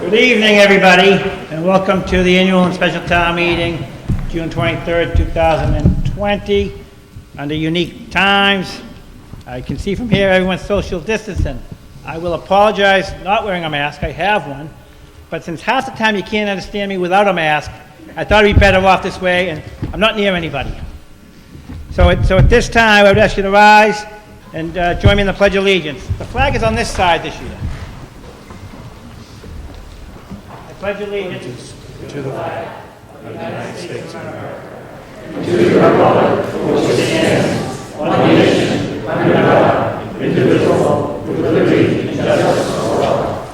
Good evening, everybody, and welcome to the annual and special town meeting, June 23rd, 2020, under unique times. I can see from here everyone's social distancing. I will apologize not wearing a mask. I have one, but since half the time you can't understand me without a mask, I thought it'd be better off this way, and I'm not near anybody. So at this time, I would ask you to rise and join me in the Pledge of Allegiance. The flag is on this side this year. Pledge allegiance to the flag of the United States of America, to the republic for which it stands, one nation, under God, indivisible, with liberty and justice for all.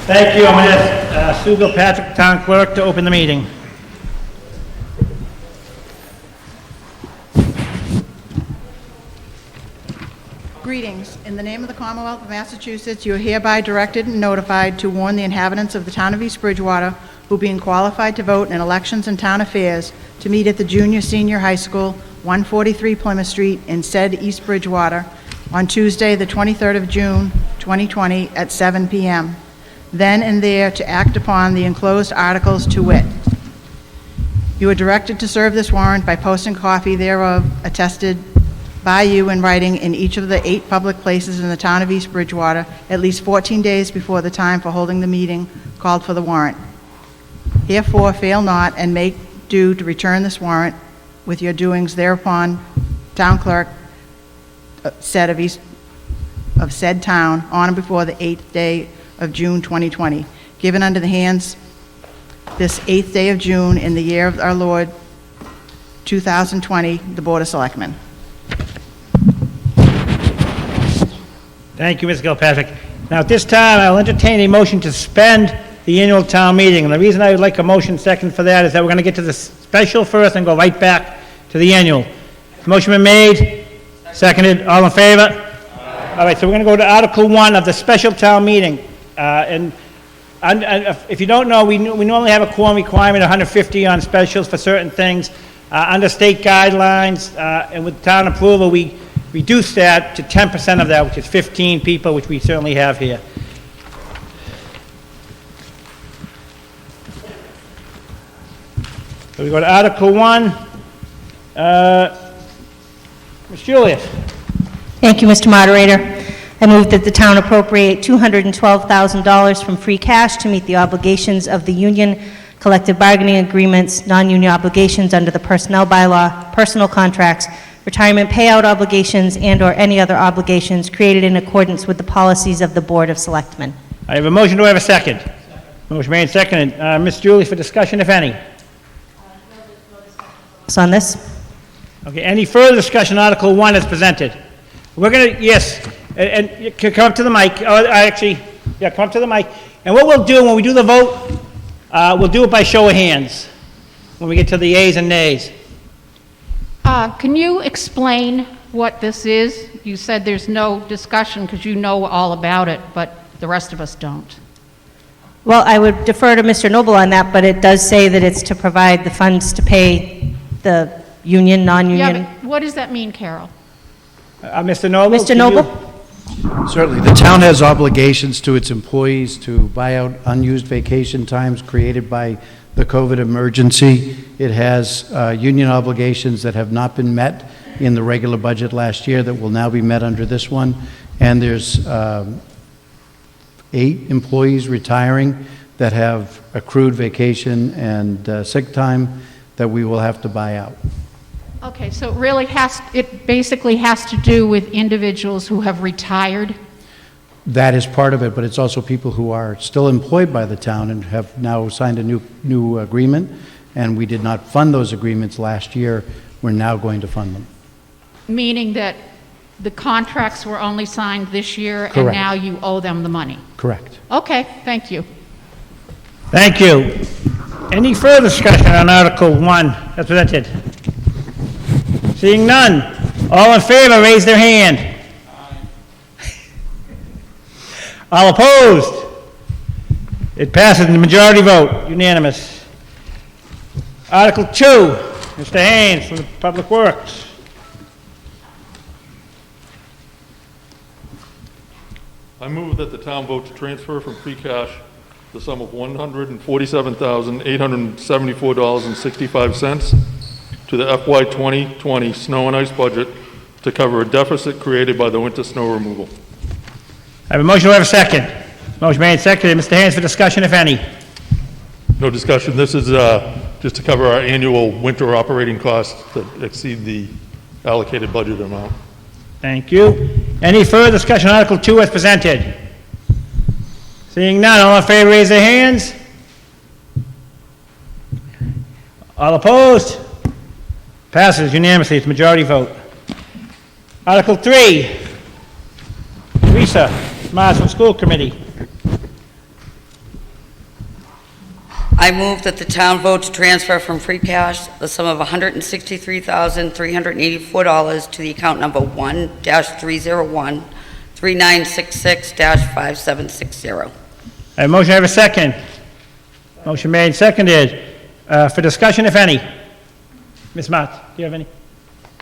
Thank you. I'm going to ask Sue Gilpatrick, Town Clerk, to open the meeting. Greetings. In the name of the Commonwealth of Massachusetts, you are hereby directed and notified to warn the inhabitants of the town of East Bridgewater, who being qualified to vote in elections and town affairs, to meet at the Junior-Senior High School, 143 Plymouth Street, in said East Bridgewater, on Tuesday, the 23rd of June, 2020, at 7 p.m. Then and there to act upon the enclosed articles to wit. You are directed to serve this warrant by posting copy thereof attested by you in writing in each of the 8 public places in the town of East Bridgewater at least 14 days before the time for holding the meeting called for the warrant. Herefore, fail not and make due to return this warrant with your doings thereupon, Town Clerk of said town, on and before the 8th day of June 2020, given unto the hands this 8th day of June in the year of our Lord 2020, the Board of Selectmen. Thank you, Ms. Gilpatrick. Now, at this time, I'll entertain a motion to suspend the annual town meeting. And the reason I would like a motion second for that is that we're going to get to the special first and go right back to the annual. Motion been made, seconded, all in favor? Aye. All right, so we're going to go to Article 1 of the special town meeting. And if you don't know, we normally have a quorum requirement of 150 on specials for certain things. Under state guidelines and with town approval, we reduce that to 10% of that, which is 15 people, which we certainly have here. So we go to Article 1. Ms. Julius. Thank you, Mr. Moderator. I move that the town appropriate $212,000 from free cash to meet the obligations of the union, collective bargaining agreements, non-union obligations under the personnel bylaw, personal contracts, retirement payout obligations, and/or any other obligations created in accordance with the policies of the Board of Selectmen. I have a motion. Do I have a second? Motion made and seconded. Ms. Julie, for discussion, if any. On this? Okay, any further discussion? Article 1 is presented. We're going to, yes, and you can come up to the mic. Come up to the mic. And what we'll do when we do the vote, we'll do it by show of hands when we get to the yeas and nays. Can you explain what this is? You said there's no discussion because you know all about it, but the rest of us don't. Well, I would defer to Mr. Noble on that, but it does say that it's to provide the funds to pay the union, non-union. Yeah, but what does that mean, Carol? Mr. Noble? Mr. Noble? Certainly. The town has obligations to its employees to buy out unused vacation times created by the COVID emergency. It has union obligations that have not been met in the regular budget last year that will now be met under this one. And there's 8 employees retiring that have accrued vacation and sick time that we will have to buy out. Okay, so it basically has to do with individuals who have retired? That is part of it, but it's also people who are still employed by the town and have now signed a new agreement, and we did not fund those agreements last year. We're now going to fund them. Meaning that the contracts were only signed this year. Correct. And now you owe them the money? Correct. Okay, thank you. Thank you. Any further discussion on Article 1 as presented? Seeing none. All in favor, raise their hand. All opposed? It passes in the majority vote, unanimous. Article 2, Mr. Haynes from the Public Works. I move that the town vote to transfer from free cash the sum of $147,874.65 to the FY 2020 snow and ice budget to cover a deficit created by the winter snow removal. I have a motion, do I have a second? Motion made and seconded. Mr. Haynes for discussion, if any. No discussion. This is just to cover our annual winter operating costs that exceed the allocated budget amount. Thank you. Any further discussion on Article 2 as presented? Seeing none, all in favor, raise their hands. All opposed? Passes unanimously, it's majority vote. Article 3, Teresa Marsden School Committee. I move that the town vote to transfer from free cash the sum of $163,384 to the account number 1-301-3966-5760. I have a motion, I have a second. Motion made and seconded. For discussion, if any. Ms. Mott, do you have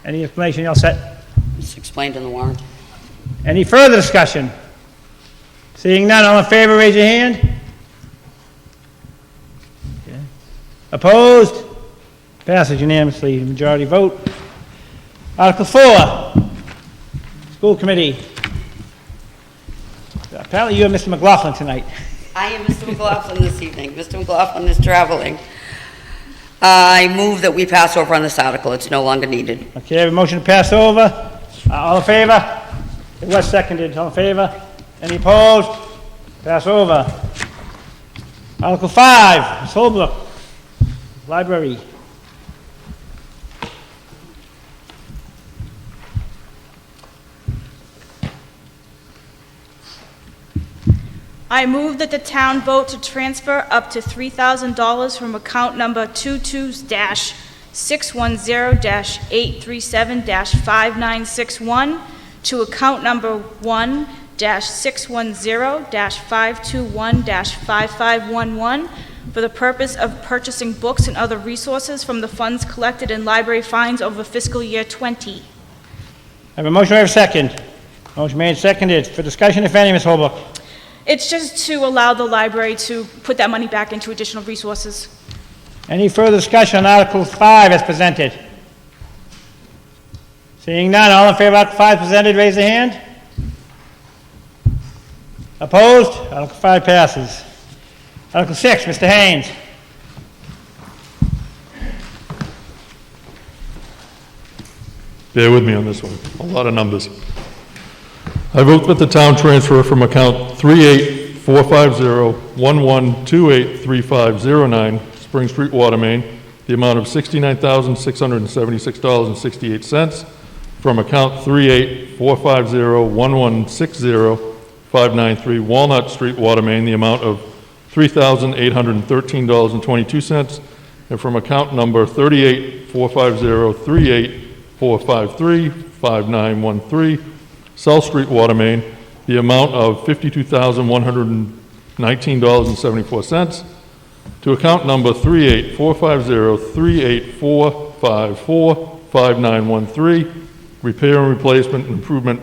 any explanation? You all set? It's explained in the warrant. Any further discussion? Seeing none, all in favor, raise your hand. Okay. Opposed? Passes unanimously, majority vote. Article 4, School Committee. Apparently you and Mr. McLaughlin tonight. I am Mr. McLaughlin this evening. Mr. McLaughlin is traveling. I move that we pass over on this article. It's no longer needed. Okay, I have a motion to pass over. All in favor? It was seconded. All in favor? Any opposed? Pass over. Article 5, Ms. Holbrook, Library. I move that the town vote to transfer up to $3,000 from account number 22-610-837-5961 to account number 1-610-521-5511 for the purpose of purchasing books and other resources from the funds collected in library fines over fiscal year '20. I have a motion, I have a second. Motion made and seconded. For discussion, if any, Ms. Holbrook. It's just to allow the library to put that money back into additional resources. Any further discussion on Article 5 as presented? Seeing none, all in favor of Article 5 presented, raise your hand. Opposed? Article 5 passes. Article 6, Mr. Haynes. Bear with me on this one. A lot of numbers. I vote that the town transfer from account 38-450-1128-3509, Spring Street Water Main, the amount of $69,676.68, from account 38-450-1160-593 Walnut Street Water Main, the amount of $3,813.22, and from account number 38-450-38-453-5913 South Street Water Main, the amount of $52,119.74, to account number 38-450-38-454-5913, repair and replacement and improvement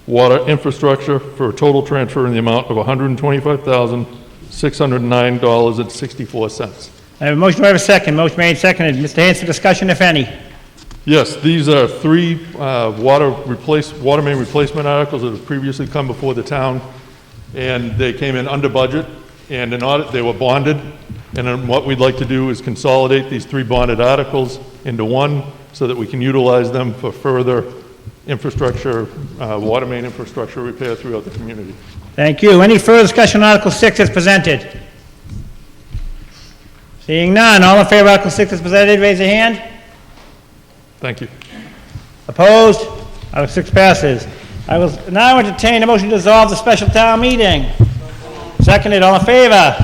water infrastructure, for a total transfer in the amount of $125,609.64. I have a motion, do I have a second? Motion made and seconded. Mr. Haynes for discussion, if any. Yes, these are three water main replacement articles that have previously come before the town, and they came in under budget, and in audit, they were bonded, and then what we'd like to do is consolidate these three bonded articles into one so that we can utilize them for further infrastructure, water main infrastructure repair throughout the community. Thank you. Any further discussion on Article 6 as presented? Seeing none, all in favor of Article 6 as presented, raise your hand. Thank you. Opposed? Article 6 passes. I will now entertain a motion to dissolve the special town meeting. Seconded, all in favor?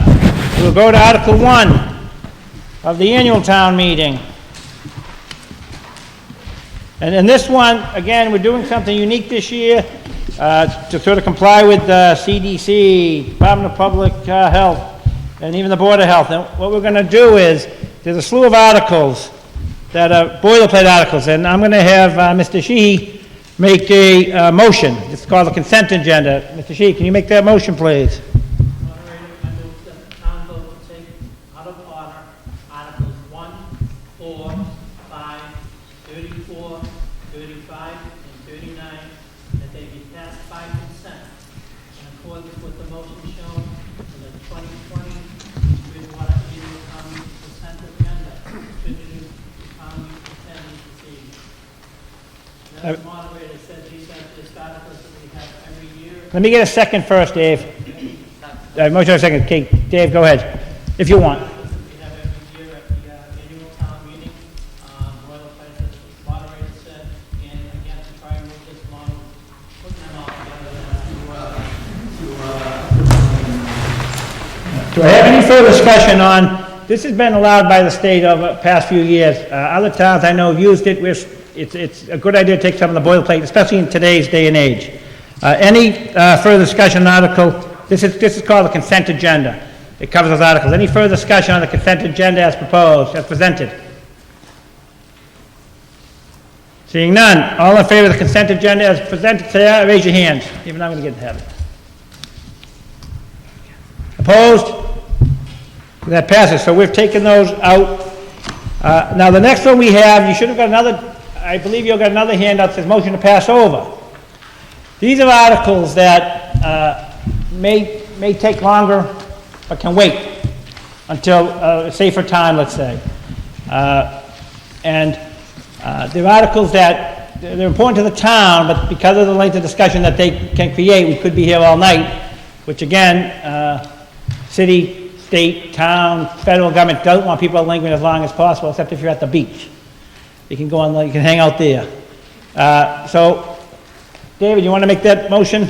We will go to Article 1 of the annual town meeting. And in this one, again, we're doing something unique this year to sort of comply with the CDC, Department of Public Health, and even the Board of Health. And what we're going to do is, there's a slew of articles that are boilerplate articles, and I'm going to have Mr. Sheehy make a motion. It's called the consent agenda. Mr. Sheehy, can you make that motion, please? accordance with the motion shown in the 2020 Bridgewater Annual Town Meeting consent agenda, distributed to town meeting attendees this evening. As the moderator said, these are just articles that we have every year. Let me get a second first, Dave. Motion a second. Okay, Dave, go ahead, if you want. We have every year at the annual town meeting. Royal Place, as the moderator said, and again, to try and move this along, putting them all together Do I have any further discussion on, this has been allowed by the state over the past few years. Other towns I know have used it. It's a good idea to take some of the boilerplate, especially in today's day and age. Any further discussion on article? This is called the consent agenda. It covers those articles. Any further discussion on the consent agenda as proposed, as presented? Seeing none, all in favor of the consent agenda as presented, say aye, raise your hands. Even though I'm going to get to have it. Opposed? That passes. So we've taken those out. Now the next one we have, you should have got another, I believe you've got another handout that says motion to pass over. These are articles that may take longer, but can wait until a safer time, let's say. And they're articles that they're important to the town, but because of the length of discussion that they can create, we could be here all night, which again, city, state, town, federal government doesn't want people lingering as long as possible, except if you're at the beach. You can go on, you can hang out there. So, David, you want to make that motion?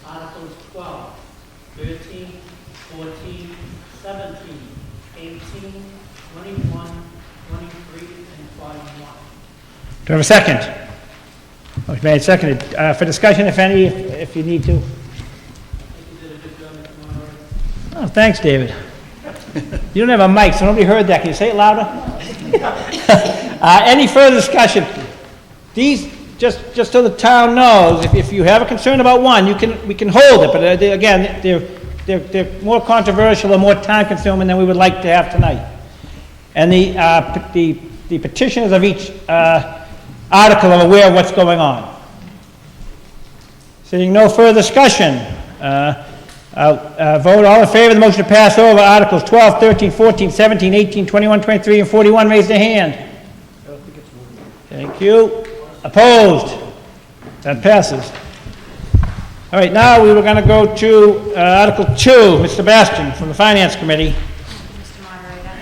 Articles 12, 13, 14, 17, 18, 21, 23, and 41. Do I have a second? Motion made, seconded. For discussion, if any, if you need to. Oh, thanks, David. You don't have a mic, so nobody heard that. Can you say it louder? Any further discussion? These, just so the town knows, if you have a concern about one, we can hold it, but again, they're more controversial and more time-consuming than we would like to have tonight. And the petitioners of each article are aware of what's going on. Seeing no further discussion, vote all in favor of the motion to pass over Articles 12, 13, 14, 17, 18, 21, 23, and 41. Raise their hand. Thank you. Opposed? That passes. All right, now we were going to go to Article 2, Mr. Sebastyn from the Finance Committee. Mr. Moderator,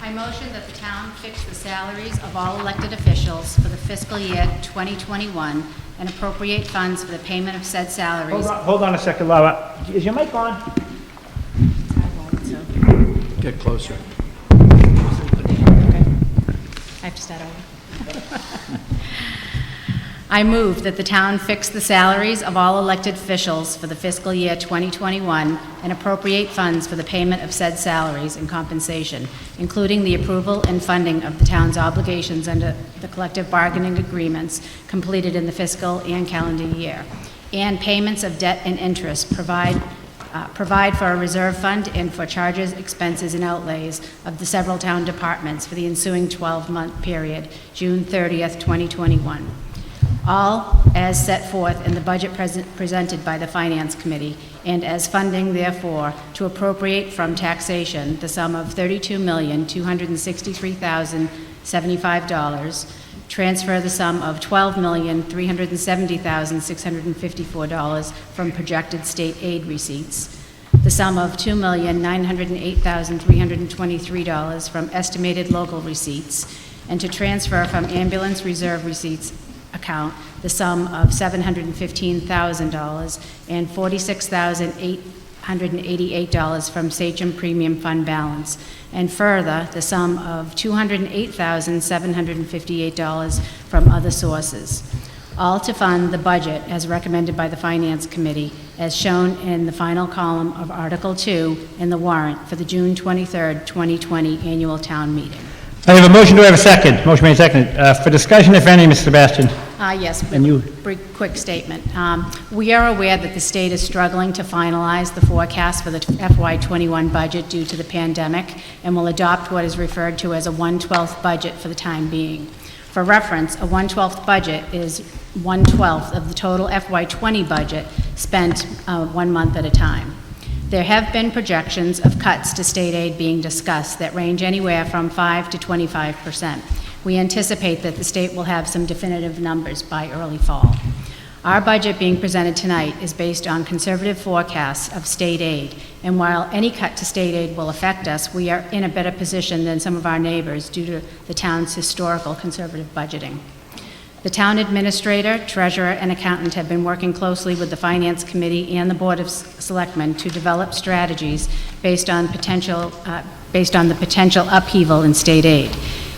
I motion that the town fix the salaries of all elected officials for the fiscal year 2021 and appropriate funds for the payment of said salaries. Hold on a second, Laura. Is your mic on? Get closer. I have to start over. I move that the town fix the salaries of all elected officials for the fiscal year 2021 and appropriate funds for the payment of said salaries and compensation, including the approval and funding of the town's obligations under the collective bargaining agreements completed in the fiscal and calendar year, and payments of debt and interest, provide for a reserve fund and for charges, expenses, and outlays of the several town departments for the ensuing 12-month period, June 30th, 2021. All as set forth in the budget presented by the Finance Committee, and as funding, therefore, to appropriate from taxation the sum of $32,263,075, transfer the sum of $12,370,654 from projected state aid receipts, the sum of $2,908,323 from estimated local receipts, and to transfer from ambulance reserve receipts account the sum of $715,000 and $46,888 from Sachem Premium Fund balance, and further, the sum of $208,758 from other sources, all to fund the budget as recommended by the Finance Committee, as shown in the final column of Article 2 in the warrant for the June 23rd, 2020 annual town meeting. I have a motion. Do I have a second? Motion made, seconded. For discussion, if any, Mr. Sebastyn. Yes, And you? quick statement. We are aware that the state is struggling to finalize the forecast for the FY21 budget due to the pandemic, and will adopt what is referred to as a 1/12 budget for the time being. For reference, a 1/12 budget is 1/12 of the total FY20 budget spent 1 month at a time. There have been projections of cuts to state aid being discussed that range anywhere from 5 to 25%. We anticipate that the state will have some definitive numbers by early fall. Our budget being presented tonight is based on conservative forecasts of state aid, and while any cut to state aid will affect us, we are in a better position than some of our neighbors due to the town's historical conservative budgeting. The town administrator, treasurer, and accountant have been working closely with the Finance Committee and the Board of Selectmen to develop strategies based on the potential upheaval in state aid.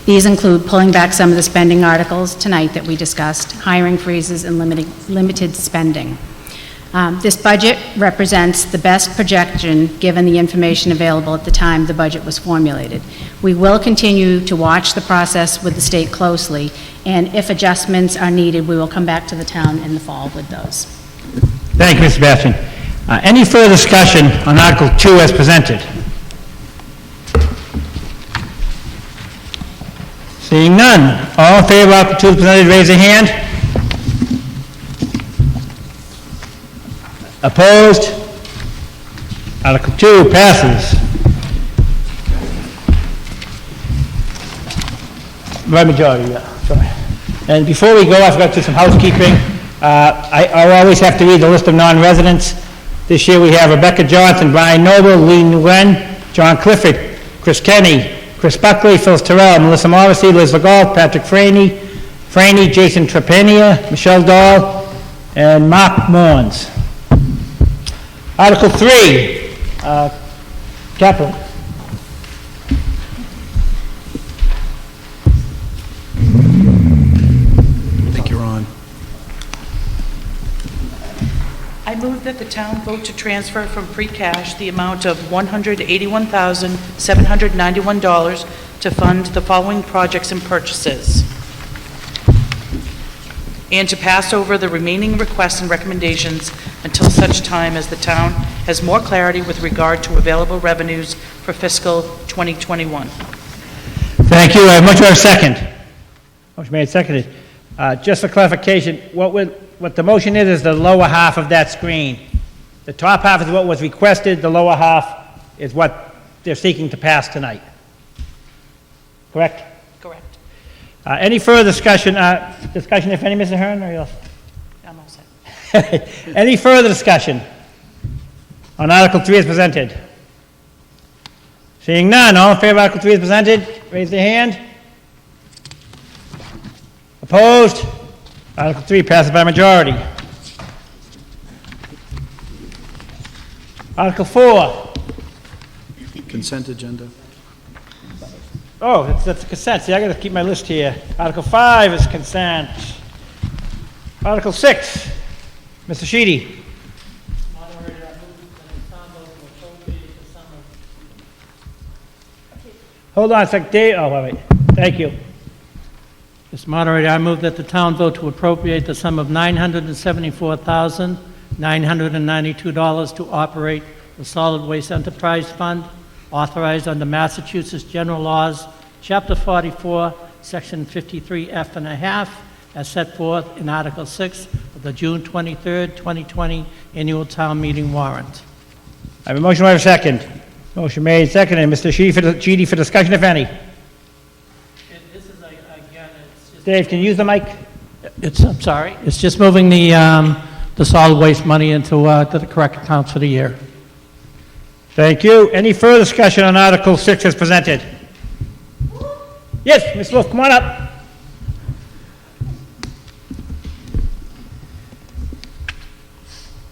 These include pulling back some of the spending articles tonight that we discussed, hiring freezes, and limited spending. This budget represents the best projection given the information available at the time the budget was formulated. We will continue to watch the process with the state closely, and if adjustments are needed, we will come back to the town in the fall with those. Thank you, Ms. Sebastyn. Any further discussion on Article 2 as presented? Seeing none, all in favor of Article 2 as presented, raise your hand. Opposed? Article 2 passes. By majority, yeah, sorry. And before we go, I forgot to do some housekeeping. I always have to read the list of non-residents. This year we have Rebecca Johnson, Brian Noble, Lee Nguyen, John Clifford, Chris Kenny, Chris Buckley, Phyllis Terrell, Melissa Morrissey, Liz Legault, Patrick Franey, Jason Trepania, Michelle Dahl, and Mark Morns. Article 3, capital. I think you're on. I move that the town vote to transfer from free cash the amount of $181,791 to fund the following projects and purchases, and to pass over the remaining requests and recommendations until such time as the town has more clarity with regard to available revenues for fiscal 2021. Thank you. I have much more second. Motion made, seconded. Just for clarification, what the motion is the lower half of that screen. The top half is what was requested, the lower half is what they're seeking to pass tonight. Correct? Correct. Any further discussion, if any, Mr. Hearn, or else? I'm all set. Any further discussion on Article 3 as presented? Seeing none, all in favor of Article 3 as presented, raise their hand. Opposed? Article 3 passes by majority. Article 4. Consent agenda. Oh, that's consent. See, I got to keep my list here. Article 5 is consent. Article 6. Mr. Sheedy. Hold on a second. Dave, oh, wait. Thank you. Mr. Moderator, I move that the town vote to appropriate the sum of $974,992 to operate the Solid Waste Enterprise Fund, authorized under Massachusetts General Laws, Chapter 44, Section 53F and a half, as set forth in Article 6 of the June 23rd, 2020 Annual Town Meeting warrant. I have a motion. I have a second. Motion made, seconded. Mr. Sheedy for discussion, if any. This is, again, it's just... Dave, can you use the mic? I'm sorry. It's just moving the solid waste money into to the correct accounts for the year. Thank you. Any further discussion on Article 6 as presented? Yes, Ms. Wolf, come on up.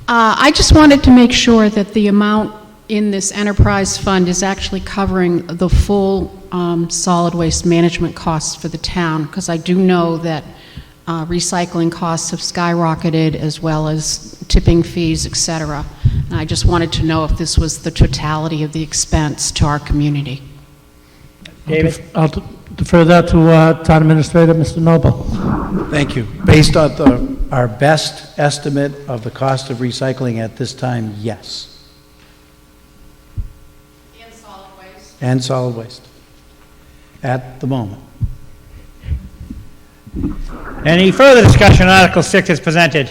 I just wanted to make sure that the amount in this enterprise fund is actually covering the full solid waste management costs for the town, because I do know that recycling costs have skyrocketed, as well as tipping fees, et cetera. And I just wanted to know if this was the totality of the expense to our community. David? I'll defer that to Town Administrator, Mr. Noble. Thank you. Based on our best estimate of the cost of recycling at this time, yes. And solid waste? And solid waste. At the moment. Any further discussion on Article 6 as presented?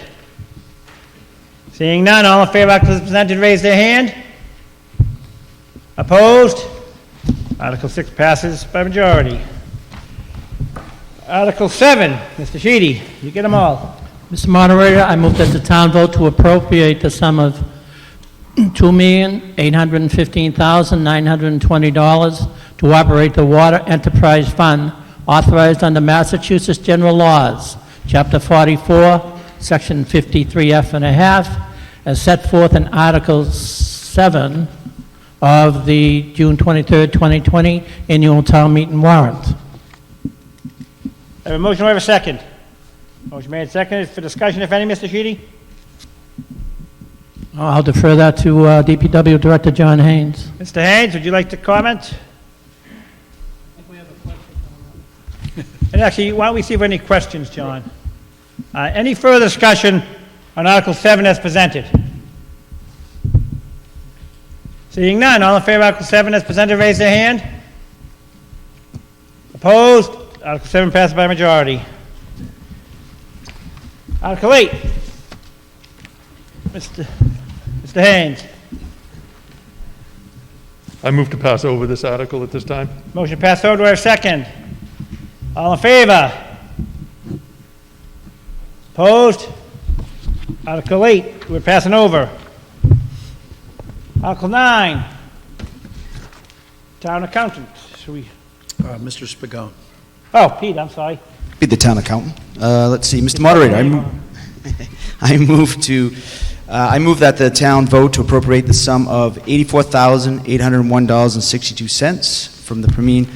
Seeing none, all in favor of Article 6 as presented, raise their hand. Opposed? Article 6 passes by majority. Article 7, Mr. Sheedy, you get them all. Mr. Moderator, I move that the town vote to appropriate the sum of $2,815,920 to operate the Water Enterprise Fund authorized under Massachusetts General Laws, Chapter 44, Section 53F and a half, as set forth in Article 7 of the June 23, 2020 annual town meeting warrant. I have a motion, do I have a second? Motion made, seconded, for discussion, if any, Mr. Sheedy? I'll defer that to DPW Director John Haynes. Mr. Haynes, would you like to comment? And actually, why don't we see if there are any questions, John? Any further discussion on Article 7 as presented? Seeing none, all in favor of Article 7 as presented, raise their hand. Opposed? Article 7 passes by majority. Article 8. Mr. Haynes. I move to pass over this article at this time. Motion passed over. Do I have a second? All in favor? Opposed? Article 8, we're passing over. Article 9. Town accountant. Should we? Mr. Spagone. Oh, Pete, I'm sorry. Be the town accountant. Let's see, Mr. Moderator, I move that the town vote to appropriate the sum of $84,801.62 from the premium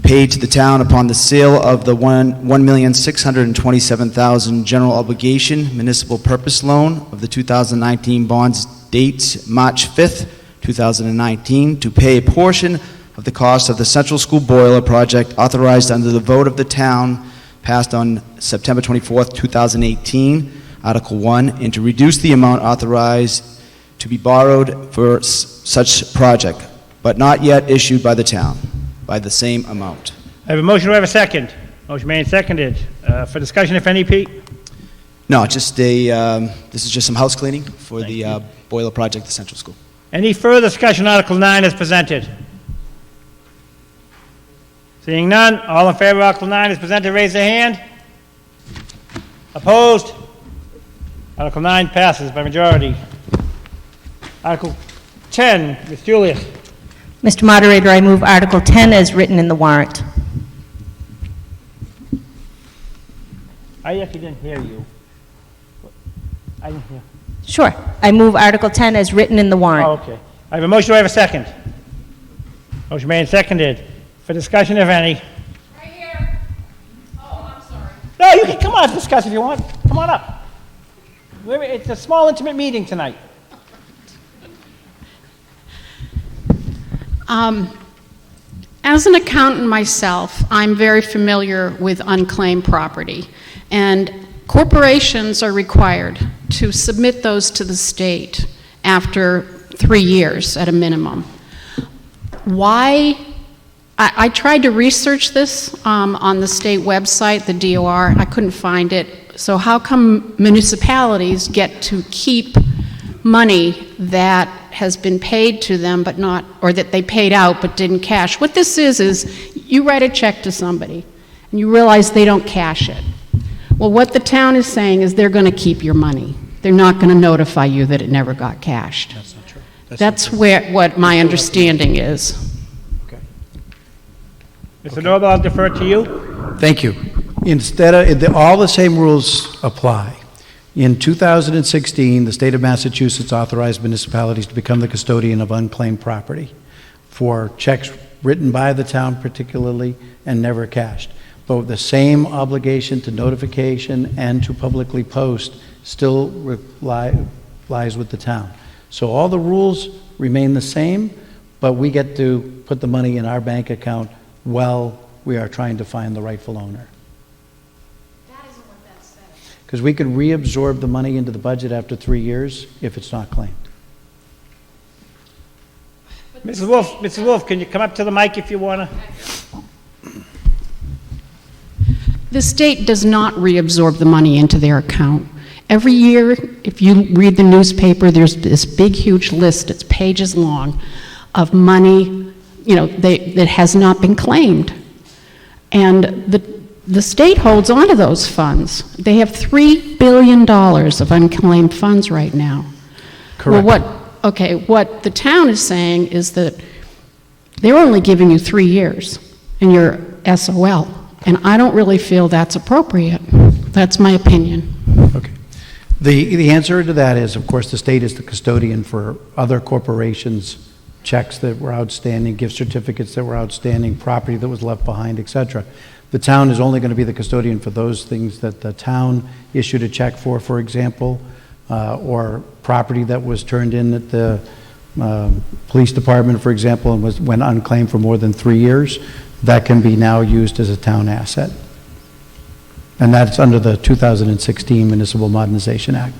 paid to the town upon the sale of the $1,627,000 general obligation municipal purpose loan of the 2019 bonds dates March 5th, 2019, to pay a portion of the cost of the Central School Boiler project authorized under the vote of the town passed on September 24th, 2018, Article 1, and to reduce the amount authorized to be borrowed for such project, but not yet issued by the town, by the same amount. I have a motion. Do I have a second? Motion made and seconded. For discussion, if any, Pete? No, just this is just some house cleaning for the boiler project at the Central School. Any further discussion on Article 9 as presented? Seeing none, all in favor of Article 9 as presented, raise their hand. Opposed? Article 9 passes by majority. Article 10, Ms. Julius. Mr. Moderator, I move Article 10 as written in the warrant. I actually didn't hear you. I didn't hear. Sure. I move Article 10 as written in the warrant. Oh, okay. I have a motion. Do I have a second? Motion made and seconded. For discussion, if any. Right here. Oh, I'm sorry. No, you can come on, discuss if you want. Come on up. It's a small, intimate meeting tonight. As an accountant myself, I'm very familiar with unclaimed property, and corporations are required to submit those to the state after 3 years at a minimum. Why? I tried to research this on the state website, the DOR. I couldn't find it. So how come municipalities get to keep money that has been paid to them but not, or that they paid out but didn't cash? What this is you write a check to somebody and you realize they don't cash it. Well, what the town is saying is they're going to keep your money. They're not going to notify you that it never got cashed. That's not true. That's what my understanding is. Mr. Noble, I'll defer to you. Thank you. Instead of, all the same rules apply. In 2016, the state of Massachusetts authorized municipalities to become the custodian of unclaimed property for checks written by the town particularly and never cashed. But the same obligation to notification and to publicly post still lies with the town. So all the rules remain the same, but we get to put the money in our bank account while we are trying to find the rightful owner. That isn't what that says. Because we could reabsorb the money into the budget after 3 years if it's not claimed. Mrs. Wolf, can you come up to the mic if you want to? The state does not reabsorb the money into their account. Every year, if you read the newspaper, there's this big, huge list, it's pages long, of money, that has not been claimed. And the state holds on to those funds. They have $3 billion of unclaimed funds right now. Correct. Well, what the town is saying is that they're only giving you 3 years in your SOL, and I don't really feel that's appropriate. That's my opinion. Okay. The answer to that is, of course, the state is the custodian for other corporations, checks that were outstanding, gift certificates that were outstanding, property that was left behind, et cetera. The town is only going to be the custodian for those things that the town issued a check for example, or property that was turned in at the police department, for example, and went unclaimed for more than 3 years. That can be now used as a town asset. And that's under the 2016 Municipal Modernization Act.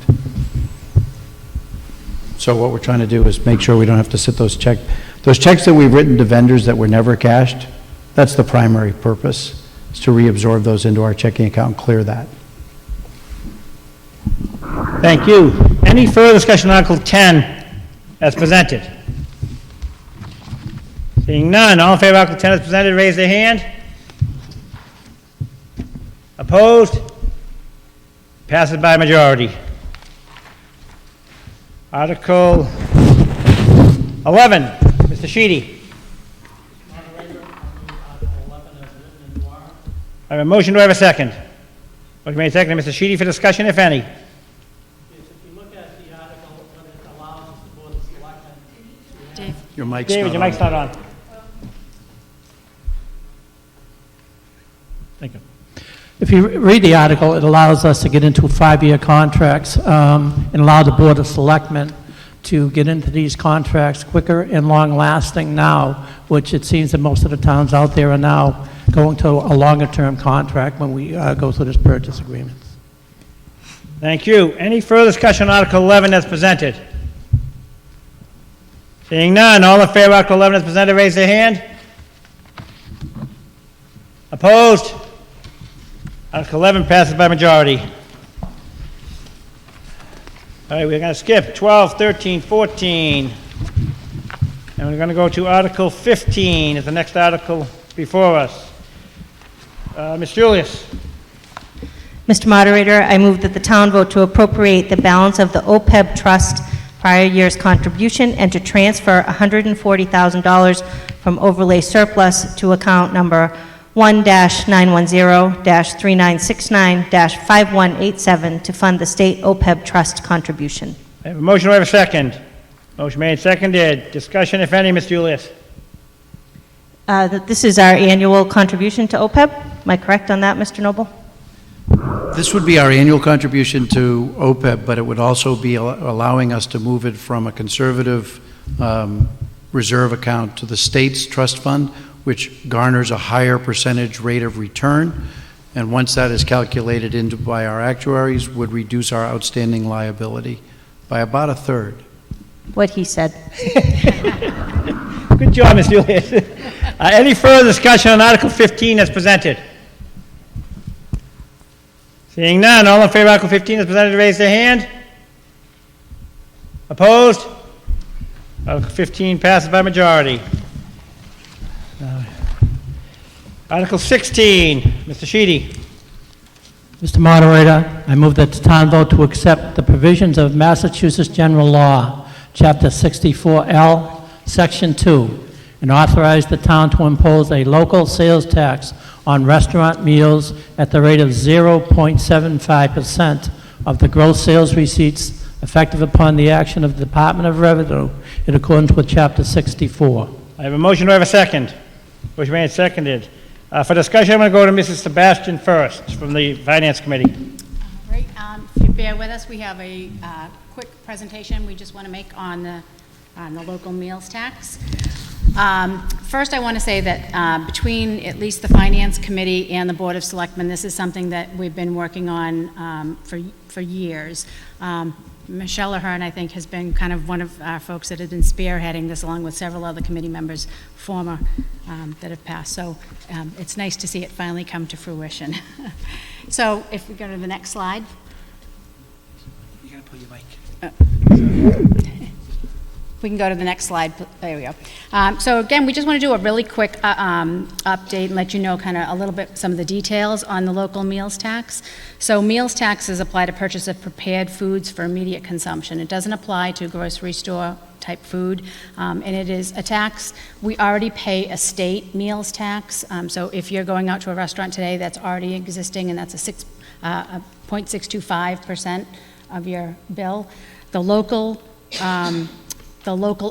So what we're trying to do is make sure we don't have to sit those checks that we've written to vendors that were never cashed. That's the primary purpose, is to reabsorb those into our checking account and clear that. Thank you. Any further discussion on Article 10 as presented? Seeing none, all in favor of Article 10 as presented, raise their hand. Opposed? Passes by majority. Article 11, Mr. Sheedy. I have a motion, do I have a second? Motion made second, Mr. Sheedy, for discussion, if any. Your mic's David, not your on. mic's not on. Thank you. If you read the article, it allows us to get into 5-year contracts and allow the Board of Selectmen to get into these contracts quicker and long-lasting now, which it seems that most of the towns out there are now going to a longer-term contract when we go through this purchase agreement. Thank you. Any further discussion on Article 11 as presented? Seeing none, all in favor of Article 11 as presented, raise their hand. Opposed? Article 11 passes by majority. All right, we're going to skip 12, 13, 14. And we're going to go to Article 15 as the next article before us. Ms. Julius. Mr. Moderator, I move that the town vote to appropriate the balance of the OPEB trust prior year's contribution and to transfer $140,000 from overlay surplus to account number 1-910-3969-5187 to fund the state OPEB trust contribution. I have a motion, do I have a second? Motion made, seconded. Discussion, if any, Ms. Julius. That this is our annual contribution to OPEB. Am I correct on that, Mr. Noble? This would be our annual contribution to OPEB, but it would also be allowing us to move it from a conservative reserve account to the state's trust fund, which garners a higher percentage rate of return. And once that is calculated into by our actuaries, would reduce our outstanding liability by about a third. What he said. Good job, Ms. Julius. Any further discussion on Article 15 as presented? Seeing none, all in favor of Article 15 as presented, raise their hand. Opposed? Article 15 passes by majority. Article 16, Mr. Sheedy. Mr. Moderator, I move that the town vote to accept the provisions of Massachusetts General Law, Chapter 64L, Section 2, and authorize the town to impose a local sales tax on restaurant meals at the rate of 0.75% of the gross sales receipts effective upon the action of the Department of Revenue in accordance with Chapter 64. I have a motion, do I have a second? Motion made, seconded. For discussion, I'm going to go to Mrs. Sebastyn first from the Finance Committee. Right, if you bear with us, we have a quick presentation we just want to make on the local meals tax. First, I want to say that between at least the Finance Committee and the Board of Selectmen, this is something that we've been working on for years. Michelle Ahern, I think, has been kind of one of our folks that have been spearheading this, along with several other committee members, former, that have passed. So it's nice to see it finally come to fruition. So if we go to the next slide. You gotta pull your mic. We can go to the next slide. There we go. So again, we just want to do a really quick update and let you know kind of a little bit some of the details on the local meals tax. So meals taxes apply to purchase of prepared foods for immediate consumption. It doesn't apply to grocery store type food, and it is a tax. We already pay a state meals tax. So if you're going out to a restaurant today, that's already existing, and that's a 0.625% of your bill. The local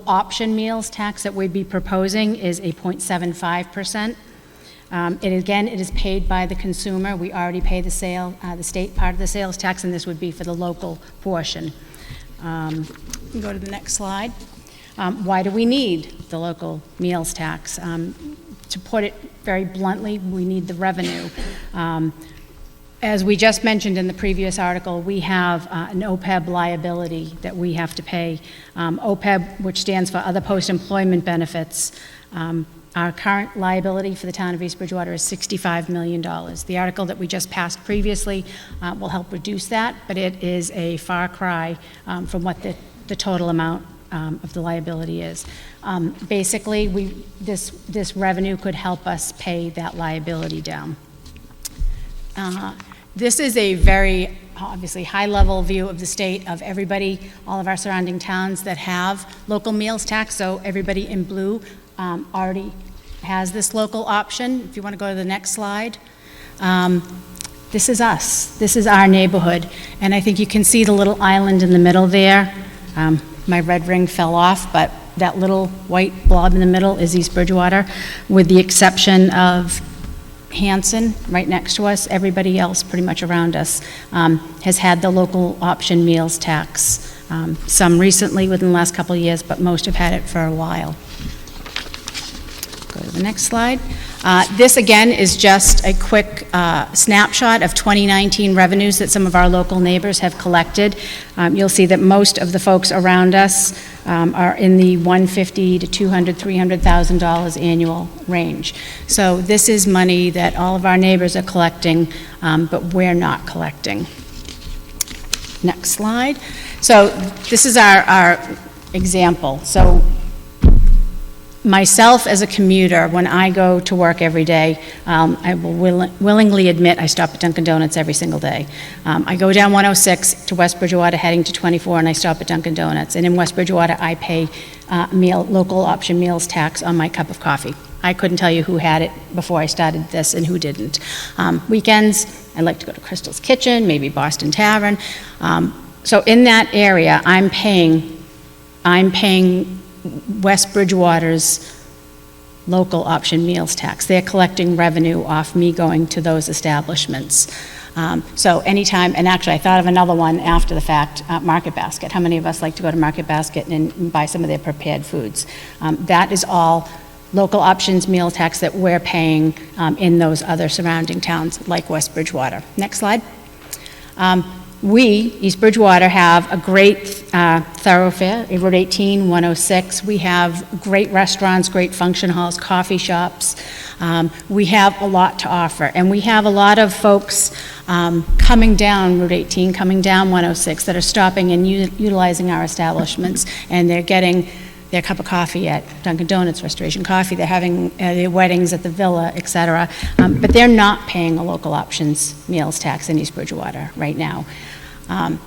option meals tax that we'd be proposing is a 0.75%. It is paid by the consumer. We already pay the state part of the sales tax, and this would be for the local portion. Go to the next slide. Why do we need the local meals tax? To put it very bluntly, we need the revenue. As we just mentioned in the previous article, we have an OPEB liability that we have to pay. OPEB, which stands for Other Post-Employment Benefits, our current liability for the town of East Bridgewater is $65 million. The article that we just passed previously will help reduce that, but it is a far cry from what the total amount of the liability is. Basically, this revenue could help us pay that liability down. This is a very, obviously, high-level view of the state of everybody, all of our surrounding towns that have local meals tax. So everybody in blue already has this local option. If you want to go to the next slide. This is us. This is our neighborhood. And I think you can see the little island in the middle there. My red ring fell off, but that little white blob in the middle is East Bridgewater, with the exception of Hanson, right next to us. Everybody else pretty much around us has had the local option meals tax. Some recently within the last couple of years, but most have had it for a while. Go to the next slide. This again is just a quick snapshot of 2019 revenues that some of our local neighbors have collected. You'll see that most of the folks around us are in the $150,000 to $200,000, $300,000 annual range. So this is money that all of our neighbors are collecting, but we're not collecting. Next slide. So this is our example. So myself as a commuter, when I go to work every day, I will willingly admit I stop at Dunkin' Donuts every single day. I go down 106 to West Bridgewater heading to 24, and I stop at Dunkin' Donuts. And in West Bridgewater, I pay local option meals tax on my cup of coffee. I couldn't tell you who had it before I started this and who didn't. Weekends, I like to go to Crystal's Kitchen, maybe Boston Tavern. So in that area, I'm paying West Bridgewater's local option meals tax. They're collecting revenue off me going to those establishments. So anytime, and actually I thought of another one after the fact, Market Basket. How many of us like to go to Market Basket and buy some of their prepared foods? That is all local options meal tax that we're paying in those other surrounding towns like West Bridgewater. Next slide. We, East Bridgewater, have a great thoroughfare, Route 18, 106. We have great restaurants, great function halls, coffee shops. We have a lot to offer. And we have a lot of folks coming down Route 18, coming down 106, that are stopping and utilizing our establishments. And they're getting their cup of coffee at Dunkin' Donuts, Restoration Coffee. They're having their weddings at the Villa, et cetera. But they're not paying a local options meals tax in East Bridgewater right now.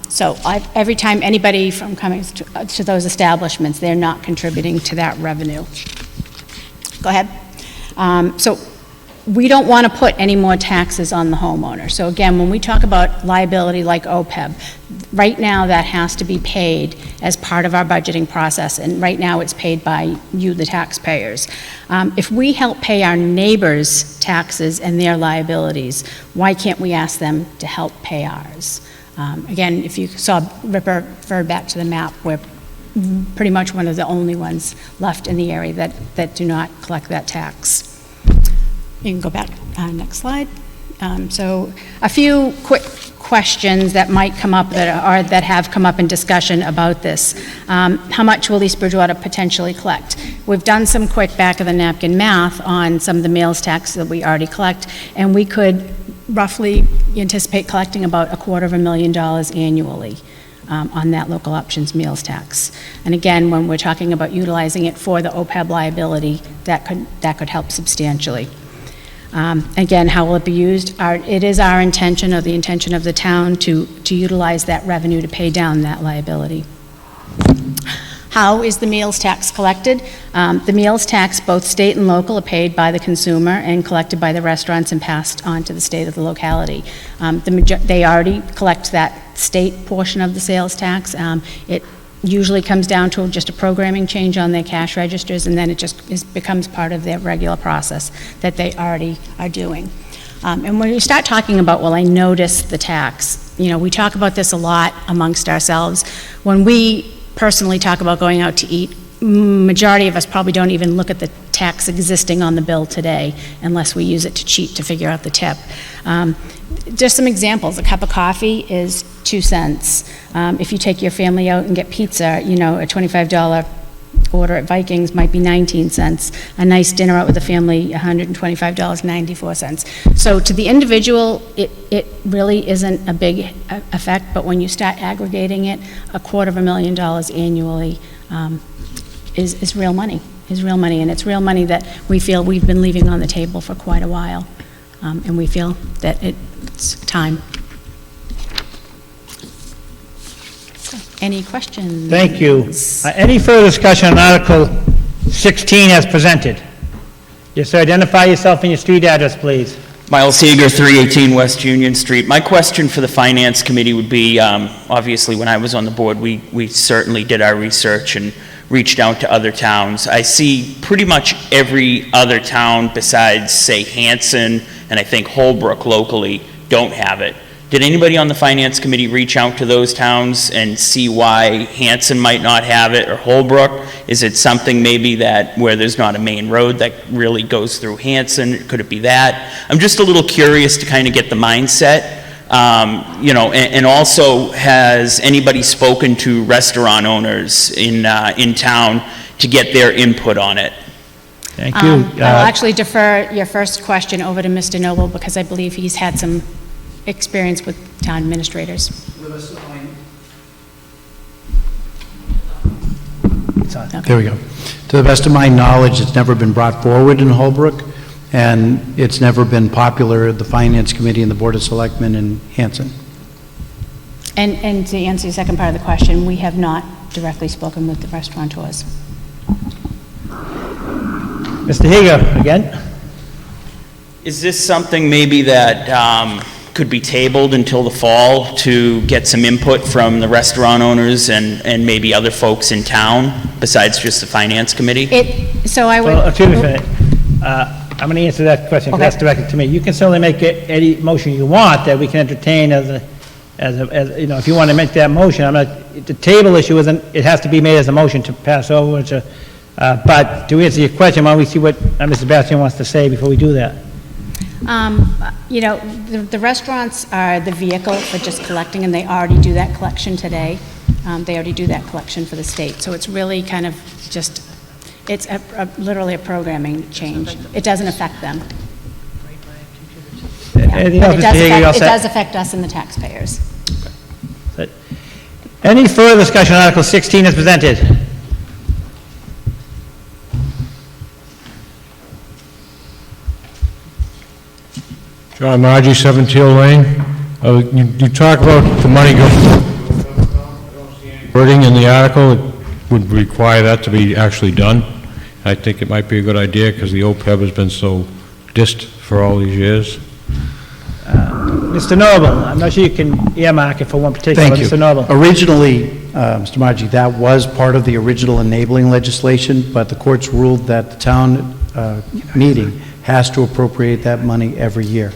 So every time anybody from coming to those establishments, they're not contributing to that revenue. Go ahead. So we don't want to put any more taxes on the homeowner. So again, when we talk about liability like OPEB, right now that has to be paid as part of our budgeting process, and right now it's paid by you, the taxpayers. If we help pay our neighbors' taxes and their liabilities, why can't we ask them to help pay ours? Again, if you saw Ripper referred back to the map, we're pretty much one of the only ones left in the area that do not collect that tax. You can go back, next slide. So a few quick questions that might come up that have come up in discussion about this. How much will East Bridgewater potentially collect? We've done some quick back-of-the-napkin math on some of the meals tax that we already collect, and we could roughly anticipate collecting about $250,000 annually on that local options meals tax. And again, when we're talking about utilizing it for the OPEB liability, that could help substantially. Again, how will it be used? It is our intention, or the intention of the town, to utilize that revenue to pay down that liability. How is the meals tax collected? The meals tax, both state and local, are paid by the consumer and collected by the restaurants and passed on to the state of the locality. They already collect that state portion of the sales tax. It usually comes down to just a programming change on their cash registers, and then it just becomes part of their regular process that they already are doing. And when you start talking about, well, I noticed the tax, we talk about this a lot amongst ourselves. When we personally talk about going out to eat, majority of us probably don't even look at the tax existing on the bill today unless we use it to cheat to figure out the tip. Just some examples. A cup of coffee is 2 cents. If you take your family out and get pizza, a $25 order at Vikings might be 19 cents. A nice dinner out with the family, $125.94. So to the individual, it really isn't a big effect, but when you start aggregating it, $250,000 annually is real money, and it's real money that we feel we've been leaving on the table for quite a while, and we feel that it's time. Any questions? Thank you. Any further discussion on Article 16 as presented? Yes, sir. Identify yourself and your street address, please. Miles Seeger, 318 West Union Street. My question for the Finance Committee would be, obviously, when I was on the board, we certainly did our research and reached out to other towns. I see pretty much every other town besides, say, Hanson and I think Holbrook locally don't have it. Did anybody on the Finance Committee reach out to those towns and see why Hanson might not have it, or Holbrook? Is it something maybe that where there's not a main road that really goes through Hanson? Could it be that? I'm just a little curious to kind of get the mindset. And also, has anybody spoken to restaurant owners in town to get their input on it? Thank you. I'll actually defer your first question over to Mr. Noble, because I believe he's had some experience with town administrators. There we go. To the best of my knowledge, it's never been brought forward in Holbrook, and it's never been popular at the Finance Committee and the Board of Selectmen in Hanson. And to answer your second part of the question, we have not directly spoken with the restaurateurs. Mr. Hager, again. Is this something maybe that could be tabled until the fall to get some input from the restaurant owners and maybe other folks in town besides just the Finance Committee? Excuse me a minute. I'm going to answer that question because that's directed to me. You can certainly make any motion you want that we can entertain as if you want to make that motion. The table issue isn't, it has to be made as a motion to pass over to, but to answer your question, why don't we see what Mr. Sebastyn wants to say before we do that? The restaurants are the vehicle for just collecting, and they already do that collection today. They already do that collection for the state. So it's really kind of just, it's literally a programming change. It doesn't affect them. Anything else, Mr. Hager? It does affect us and the taxpayers. Any further discussion on Article 16 as presented? John Margie, 17 Lane. You talk about the money going, wording in the article, it would require that to be actually done. I think it might be a good idea because the OPEB has been so dissed for all these years. Mr. Noble, I'm not sure you can earmark it for one particular. Thank you. Mr. Noble. Originally, Mr. Margie, that was part of the original enabling legislation, but the courts ruled that the town meeting has to appropriate that money every year.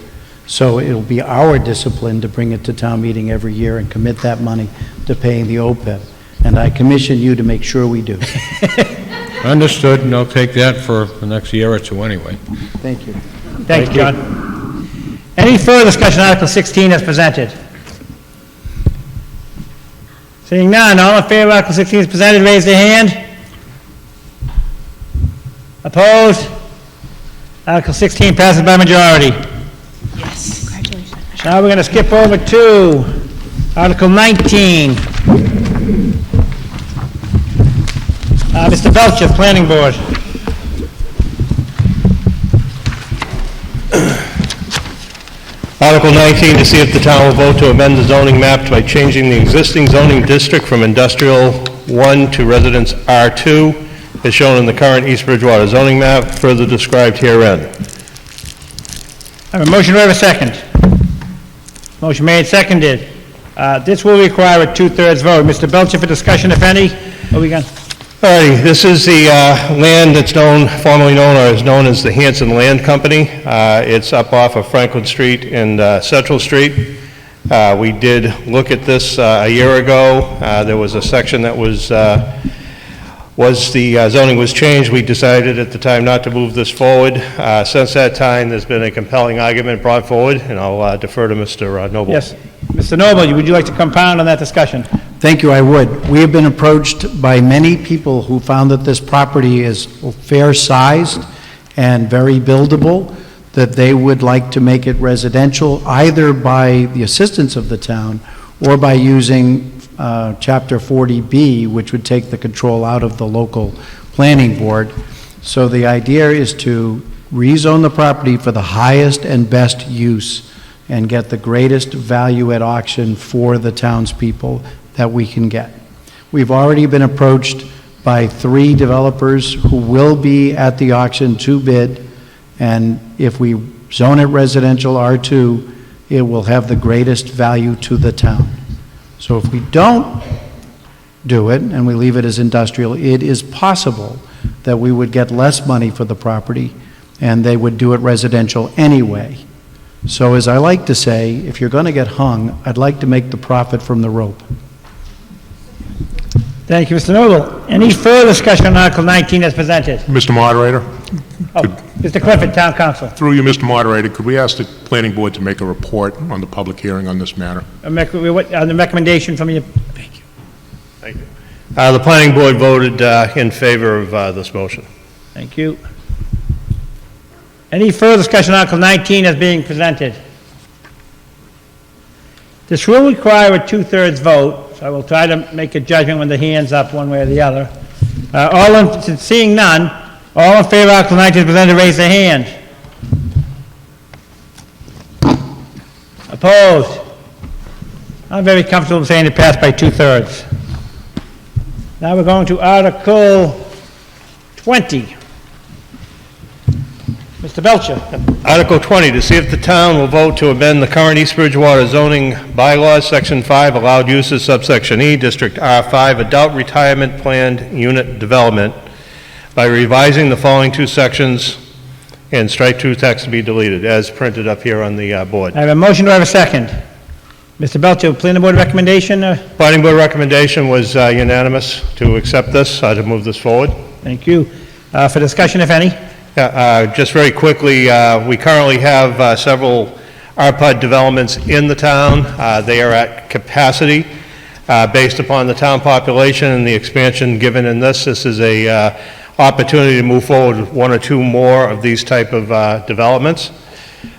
So it'll be our discipline to bring it to town meeting every year and commit that money to paying the OPEB. And I commission you to make sure we do. Understood, and I'll take that for the next year or two anyway. Thank you. Thank you, John. Any further discussion on Article 16 as presented? Seeing none, all in favor of Article 16 is presented, raise their hand. Opposed? Article 16 passes by majority. Yes. Congratulations. Now we're going to skip over to Article 19. Mr. Belcher, Planning Board. Article 19, to see if the town will vote to amend the zoning map by changing the existing zoning district from Industrial 1 to Residence R2, as shown in the current East Bridgewater zoning map, further described herein. I have a motion, do I have a second? Motion made, seconded. This will require a two-thirds vote. Mr. Belcher, for discussion, if any. What we got? All righty, this is the land that's formerly known or is known as the Hanson Land Company. It's up off of Franklin Street and Central Street. We did look at this a year ago. There was a section that was the zoning was changed. We decided at the time not to move this forward. Since that time, there's been a compelling argument brought forward, and I'll defer to Mr. Noble. Yes. Mr. Noble, would you like to compound on that discussion? Thank you, I would. We have been approached by many people who found that this property is fair-sized and very buildable, that they would like to make it residential, either by the assistance of the town or by using Chapter 40B, which would take the control out of the local planning board. So the idea is to rezone the property for the highest and best use and get the greatest value at auction for the townspeople that we can get. We've already been approached by 3 developers who will be at the auction to bid, and if we zone it residential R2, it will have the greatest value to the town. So if we don't do it and we leave it as industrial, it is possible that we would get less money for the property and they would do it residential anyway. So as I like to say, if you're going to get hung, I'd like to make the profit from the rope. Thank you, Mr. Noble. Any further discussion on Article 19 as presented? Mr. Moderator? Mr. Clifford, Town Council. Through you, Mr. Moderator, could we ask the Planning Board to make a report on the public hearing on this matter? On the recommendation from you. Thank you. Thank you. The Planning Board voted in favor of this motion. Thank you. Any further discussion on Article 19 as being presented? This will require a two-thirds vote, so I will try to make a judgment when the hand's up one way or the other. Seeing none, all in favor of Article 19 as presented, raise their hand. Opposed? I'm very comfortable saying it passed by two-thirds. Now we're going to Article 20. Mr. Belcher. Article 20, to see if the town will vote to amend the current East Bridgewater zoning bylaws, Section 5, allowed uses, subsection E, District R5, adult retirement planned unit development, by revising the following 2 sections and strike 2 text to be deleted, as printed up here on the board. I have a motion, do I have a second? Mr. Belcher, Planning Board recommendation? Planning Board recommendation was unanimous to accept this, to move this forward. Thank you. For discussion, if any? Just very quickly, we currently have several RPUD developments in the town. They are at capacity based upon the town population and the expansion given in this. This is a opportunity to move forward with 1 or 2 more of these type of developments.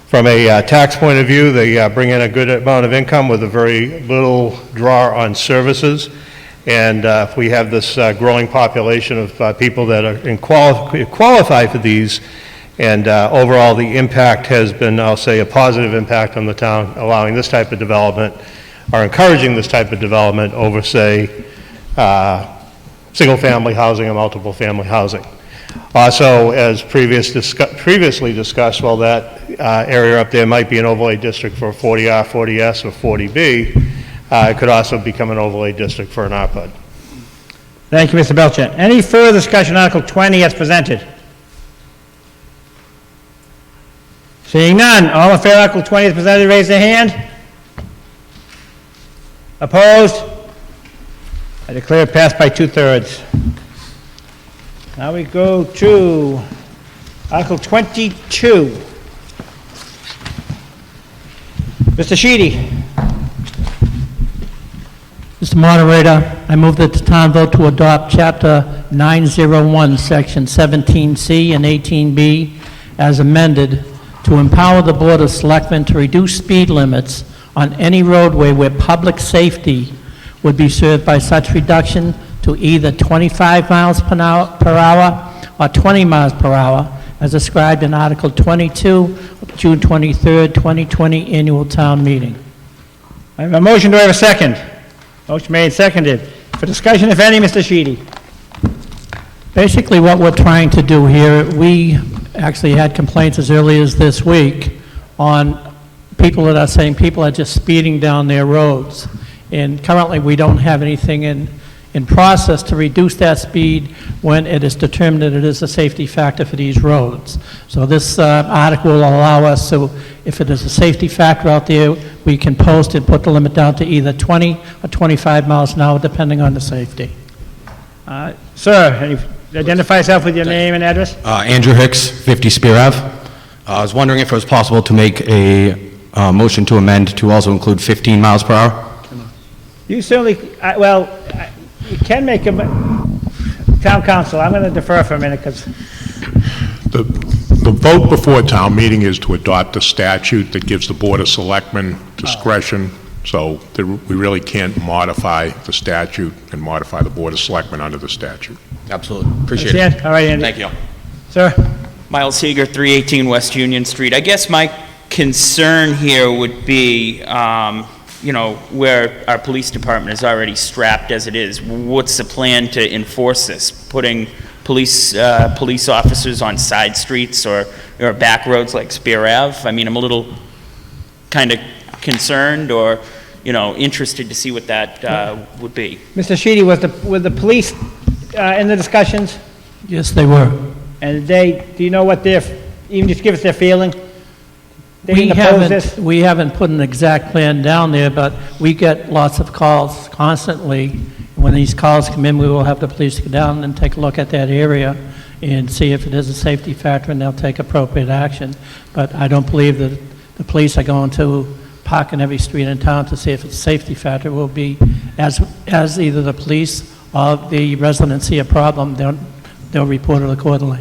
From a tax point of view, they bring in a good amount of income with a very little draw on services. And if we have this growing population of people that are qualify for these, and overall the impact has been, I'll say, a positive impact on the town, allowing this type of development, or encouraging this type of development over, say, single-family housing or multiple-family housing. Also, as previously discussed, well, that area up there might be an overlay district for 40R, 40S, or 40B. It could also become an overlay district for an RPUD. Thank you, Mr. Belcher. Any further discussion on Article 20 as presented? Seeing none, all in favor of Article 20 as presented, raise their hand. Opposed? I declare it passed by two-thirds. Now we go to Article 22. Mr. Sheedy. Mr. Moderator, I move that the town vote to adopt Chapter 901, Section 17C and 18B as amended to empower the Board of Selectmen to reduce speed limits on any roadway where public safety would be served by such reduction to either 25 miles per hour or 20 miles per hour as described in Article 22 of June 23rd, 2020 Annual Town Meeting. I have a motion. Do I have a second? Motion made, seconded. For discussion, if any, Mr. Sheedy. Basically, what we're trying to do here, we actually had complaints as early as this week on people that are saying people are just speeding down their roads. And currently, we don't have anything in process to reduce that speed when it is determined that it is a safety factor for these roads. So this article will allow us to, if it is a safety factor out there, we can post and put the limit down to either 20 or 25 miles an hour, depending on the safety. Sir, identify yourself with your name and address. Andrew Hicks, 50 Spear Ave. I was wondering if it was possible to make a motion to amend to also include 15 miles per hour. You certainly, you can make a, town council, I'm going to defer for a minute because The vote before town meeting is to adopt a statute that gives the Board of Selectmen discretion, so we really can't modify the statute and modify the Board of Selectmen under the statute. Absolutely. Appreciate it. All right, Andy. Thank you. Sir? Miles Seeger, 318 West Union Street. I guess my concern here would be, where our police department is already strapped as it is. What's the plan to enforce this? Putting police officers on side streets or back roads like Spear Ave? I mean, I'm a little kind of concerned or, interested to see what that would be. Mr. Sheedy, were the police in the discussions? Yes, they were. And do you know what even just give us their feeling? They didn't oppose this? We haven't put an exact plan down there, but we get lots of calls constantly. When these calls come in, we will have the police go down and take a look at that area and see if it is a safety factor, and they'll take appropriate action. But I don't believe that the police are going to park in every street in town to see if it's a safety factor. It will be as either the police or the residents see a problem, they'll report it accordingly.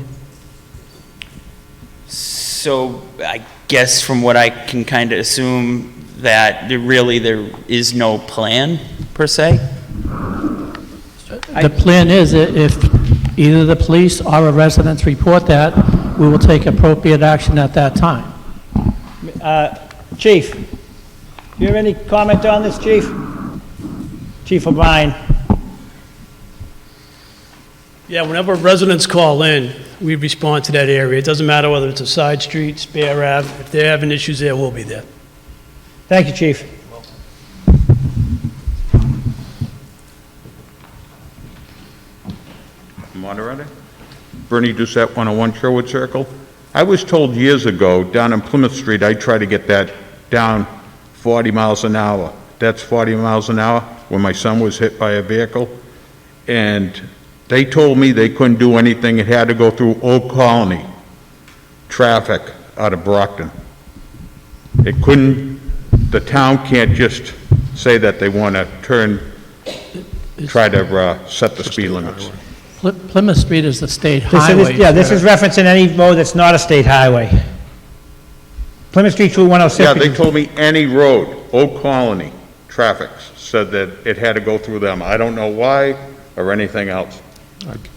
So I guess from what I can kind of assume that there is no plan per se? The plan is if either the police or a residents report that, we will take appropriate action at that time. Chief, do you have any comment on this, Chief? Chief O'Brien. Yeah, whenever residents call in, we respond to that area. It doesn't matter whether it's a side street, Spear Ave. If they're having issues there, we'll be there. Thank you, Chief. Moderator? Bernie Doucette, 101 Sherwood Circle. I was told years ago, down in Plymouth Street, I tried to get that down 40 miles an hour. That's 40 miles an hour when my son was hit by a vehicle. And they told me they couldn't do anything. It had to go through Old Colony traffic out of Brockton. It couldn't, the town can't just say that they want to try to set the speed limits. Plymouth Street is the state highway. This is referencing any road that's not a state highway. Plymouth Street through 106. Yeah, they told me any road, Old Colony traffic said that it had to go through them. I don't know why or anything else.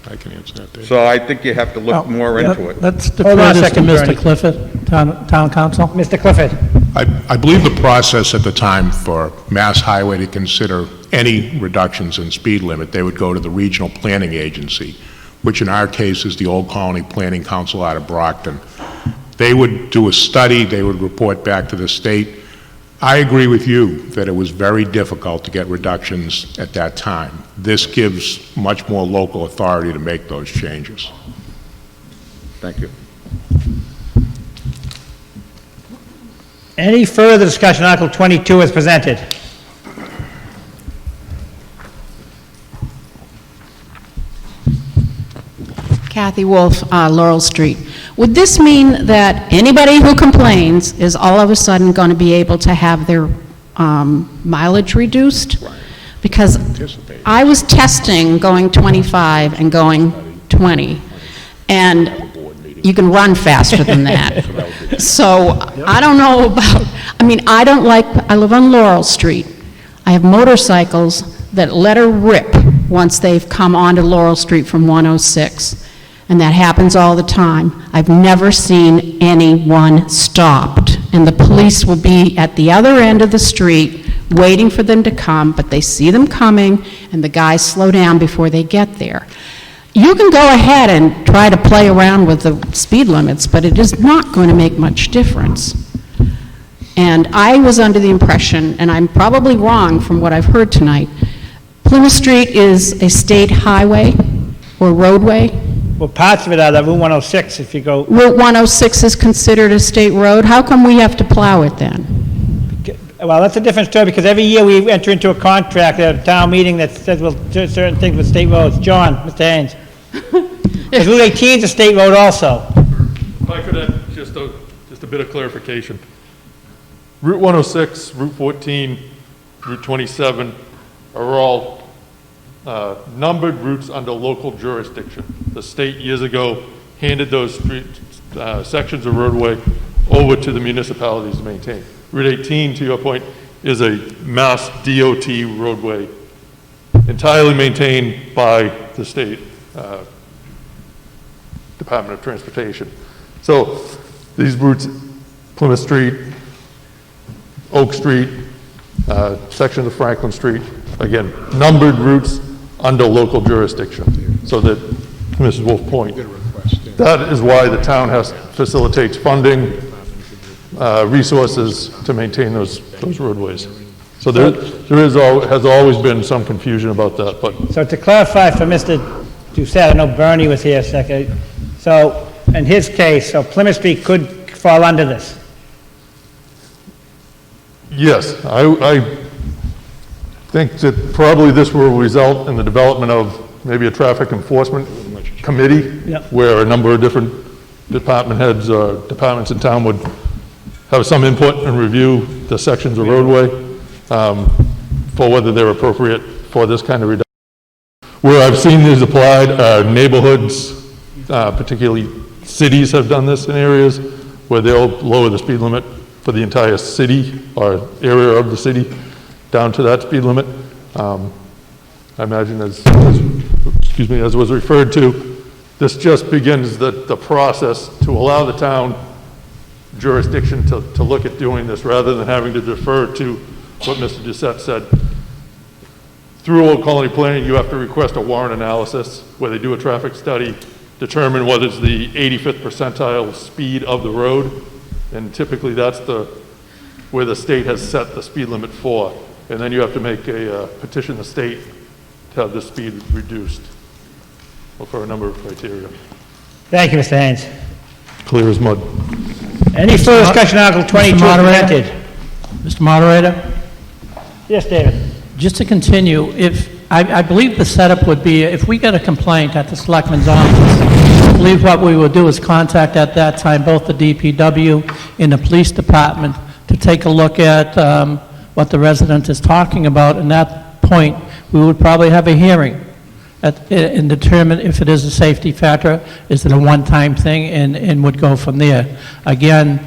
I can answer that, Dave. So I think you have to look more into it. Let's defer this to Mr. Clifford, Town Council. Mr. Clifford. I believe the process at the time for Mass Highway to consider any reductions in speed limit, they would go to the Regional Planning Agency, which in our case is the Old Colony Planning Council out of Brockton. They would do a study, they would report back to the state. I agree with you that it was very difficult to get reductions at that time. This gives much more local authority to make those changes. Thank you. Any further discussion on Article 22 as presented? Kathy Wolf, Laurel Street. Would this mean that anybody who complains is all of a sudden going to be able to have their mileage reduced? Because I was testing going 25 and going 20, and you can run faster than that. So I don't know about, I mean, I live on Laurel Street. I have motorcycles that let her rip once they've come onto Laurel Street from 106. And that happens all the time. I've never seen anyone stopped. And the police will be at the other end of the street waiting for them to come, but they see them coming, and the guys slow down before they get there. You can go ahead and try to play around with the speed limits, but it is not going to make much difference. And I was under the impression, and I'm probably wrong from what I've heard tonight, Plymouth Street is a state highway or roadway. Well, parts of it are the Route 106 if you go... Route 106 is considered a state road. How come we have to plow it then? Well, that's a different story, because every year we enter into a contract at a town meeting that says we'll do certain things with state roads. John, Mr. Haynes. Because Route 18 is a state road also. If I could add just a bit of clarification. Route 106, Route 14, Route 27 are all numbered routes under local jurisdiction. The state years ago handed those sections of roadway over to the municipalities to maintain. Route 18, to your point, is a Mass DOT roadway entirely maintained by the state Department of Transportation. So these routes, Plymouth Street, Oak Street, section of Franklin Street, again, numbered routes under local jurisdiction. So that, to Mrs. Wolf's point, that is why the town facilitates funding, resources to maintain those roadways. So has always been some confusion about that. But So to clarify for Mr. Doucette, I know Bernie was here a second. So in his case, so Plymouth Street could fall under this? yes, I think that probably this will result in the development of maybe a traffic enforcement committee where a number of different department heads or departments in town would have some input and review the sections of roadway for whether they're appropriate for this kind of reduction. Where I've seen these applied, neighborhoods, particularly cities have done this in areas where they'll lower the speed limit for the entire city or area of the city down to that speed limit. I imagine as was referred to, this just begins the process to allow the town jurisdiction to look at doing this rather than having to defer to what Mr. Doucette said. Through Old Colony Planning, you have to request a warrant analysis where they do a traffic study, determine what is the 85th percentile speed of the road, and typically that's where the state has set the speed limit for. And then you have to make petition the state to have the speed reduced for a number of criteria. Thank you, Mr. Haynes. Clear as mud. Any further discussion on Article 22 presented? Mr. Moderator? Yes, David. Just to continue, I believe the setup would be, if we get a complaint at the Selectman's office, I believe what we would do is contact at that time both the DPW and the Police Department to take a look at what the resident is talking about. And at that point, we would probably have a hearing and determine if it is a safety factor, is it a one-time thing, and would go from there. Again,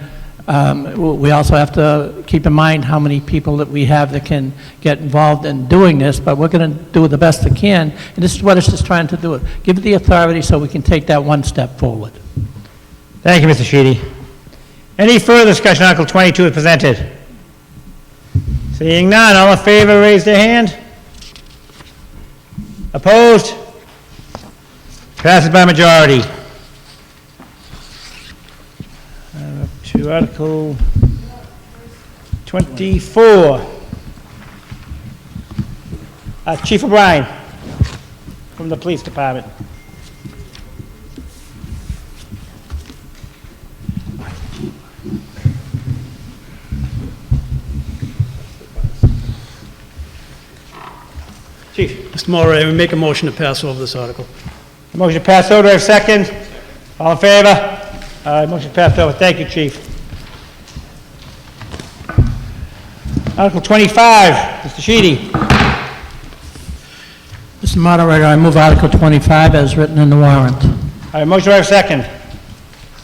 we also have to keep in mind how many people that we have that can get involved in doing this, but we're going to do the best we can, and this is what it's just trying to do, give it the authority so we can take that one step forward. Thank you, Mr. Sheedy. Any further discussion on Article 22 is presented? Seeing none, all in favor, raise their hand. Opposed? Passes by majority. Up to Article 24. Chief O'Brien from the Police Department. Chief. Mr. Moderator, we make a motion to pass over this article. Motion to pass over, I have a second. All in favor? Motion passed over. Thank you, Chief. Article 25, Mr. Sheedy. Mr. Moderator, I move Article 25 as written in the warrant. I have a motion, do I have a second?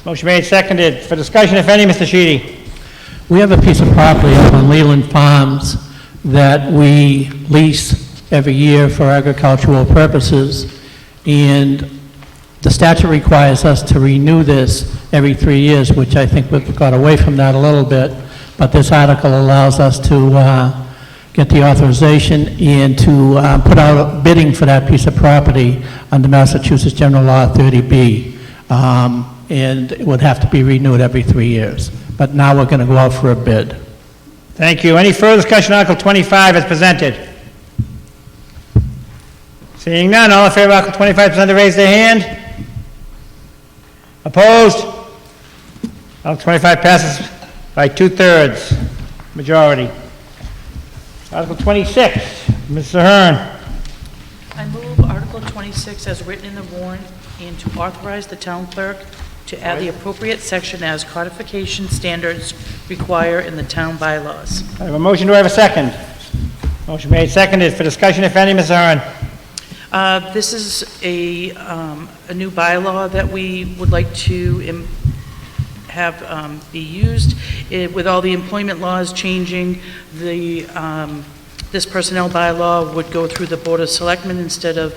Motion made, seconded. For discussion, if any, Mr. Sheedy. We have a piece of property up on Leland Farms that we lease every year for agricultural purposes, and the statute requires us to renew this every 3 years, which I think we've got away from that a little bit, but this article allows us to get the authorization and to put out bidding for that piece of property under Massachusetts General Law 30B, and it would have to be renewed every 3 years. But now we're going to go out for a bid. Thank you. Any further discussion on Article 25 as presented? Seeing none, all in favor of Article 25 presented, raise their hand. Opposed? Article 25 passes by 2/3 majority. Article 26, Mr. Hearn. I move Article 26 as written in the warrant and to authorize the town clerk to add the appropriate section as codification standards require in the town bylaws. I have a motion, do I have a second? Motion made, seconded. For discussion, if any, Mr. Hearn. This is a new bylaw that we would like to have be used. With all the employment laws changing, this personnel bylaw would go through the Board of Selectmen instead of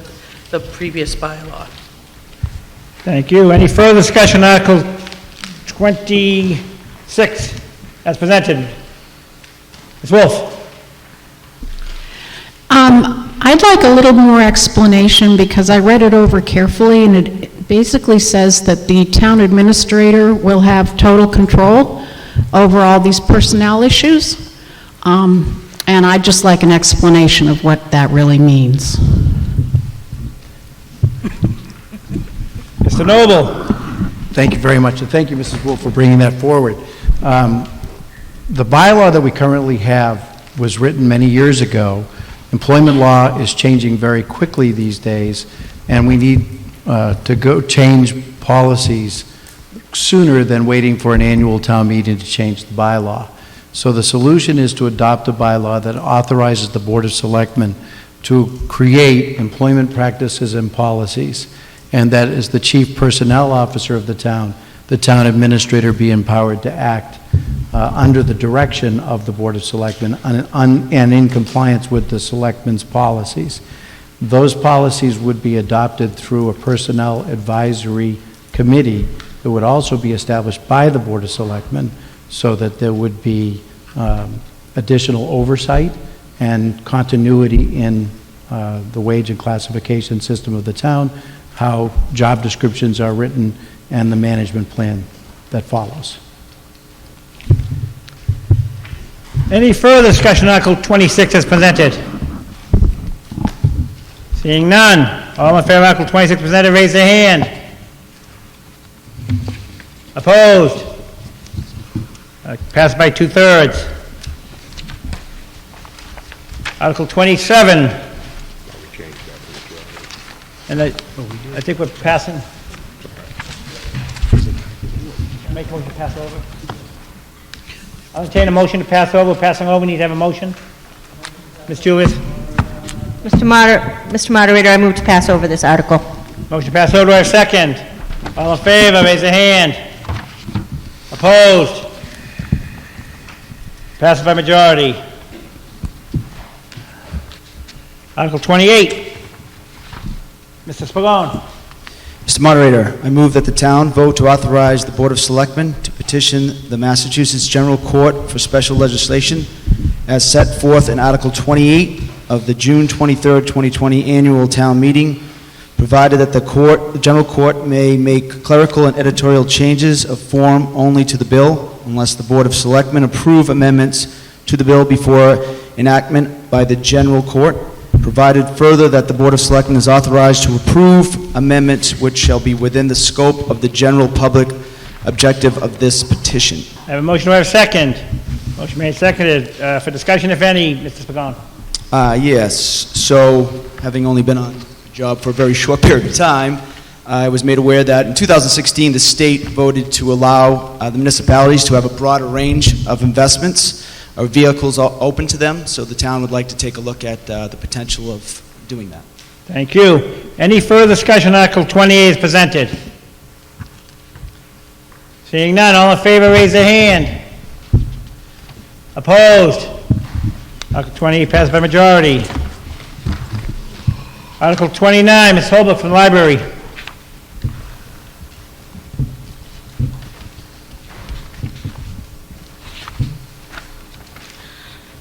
the previous bylaw. Thank you. Any further discussion on Article 26 as presented? Ms. Wolf. I'd like a little more explanation because I read it over carefully, and it basically says that the town administrator will have total control over all these personnel issues, and I'd just like an explanation of what that really means. Mr. Noble. Thank you very much, and thank you, Mrs. Wolf, for bringing that forward. The bylaw that we currently have was written many years ago. Employment law is changing very quickly these days, and we need to go change policies sooner than waiting for an annual town meeting to change the bylaw. So the solution is to adopt a bylaw that authorizes the Board of Selectmen to create employment practices and policies, and that as the chief personnel officer of the town administrator be empowered to act under the direction of the Board of Selectmen and in compliance with the Selectmen's policies. Those policies would be adopted through a personnel advisory committee that would also be established by the Board of Selectmen so that there would be additional oversight and continuity in the wage and classification system of the town, how job descriptions are written, and the management plan that follows. Any further discussion on Article 26 as presented? Seeing none, all in favor of Article 26 presented, raise their hand. Opposed? Passed by 2/3. Article 27. And I think we're passing. Make a motion to pass over. I'll entertain a motion to pass over. Passing over, we need to have a motion. Ms. Julius. Mr. Moderator, I move to pass over this article. Motion to pass over, do I have a second? All in favor, raise your hand. Opposed? Passes by majority. Article 28. Mr. Spallone. Mr. Moderator, I move that the town vote to authorize the Board of Selectmen to petition the Massachusetts General Court for special legislation as set forth in Article 28 of the June 23, 2020 annual town meeting, provided that the General Court may make clerical and editorial changes of form only to the bill unless the Board of Selectmen approve amendments to the bill before enactment by the General Court, provided further that the Board of Selectmen is authorized to approve amendments which shall be within the scope of the general public objective of this petition. I have a motion, do I have a second? Motion made, seconded. For discussion, if any, Mr. Spallone. Yes, so having only been on the job for a very short period of time, I was made aware that in 2016 the state voted to allow the municipalities to have a broader range of investments or vehicles open to them, so the town would like to take a look at the potential of doing that. Thank you. Any further discussion on Article 28 is presented? Seeing none, all in favor, raise their hand. Opposed? Article 28 passed by majority. Article 29, Ms. Holbrook from the library.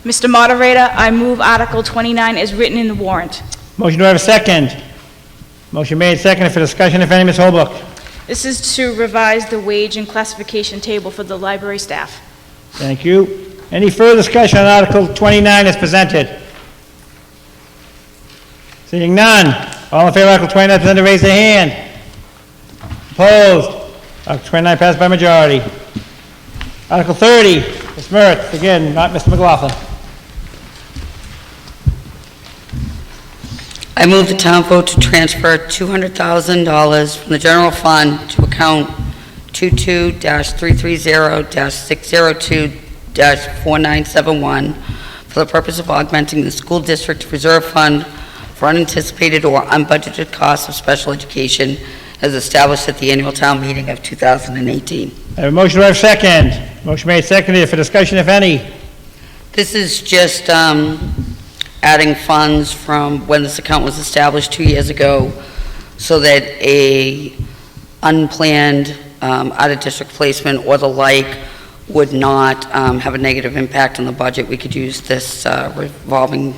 Mr. Moderator, I move Article 29 as written in the warrant. Motion, do I have a second? Motion made, seconded for discussion, if any, Ms. Holbrook. This is to revise the wage and classification table for the library staff. Thank you. Any further discussion on Article 29 as presented? Seeing none, all in favor of Article 29 as presented, raise their hand. Opposed? Article 29 passed by majority. Article 30, Ms. Merritt, again, not Mr. McLaughlin. I move the town vote to transfer $200,000 from the general fund to account 22-330-602-4971 for the purpose of augmenting the school district reserve fund for unanticipated or unbudgeted costs of special education as established at the annual town meeting of 2018. I have a motion, do I have a second? Motion made, seconded for discussion, if any. This is just adding funds from when this account was established 2 years ago so that a unplanned out-of-district placement or the like would not have a negative impact on the budget. We could use this revolving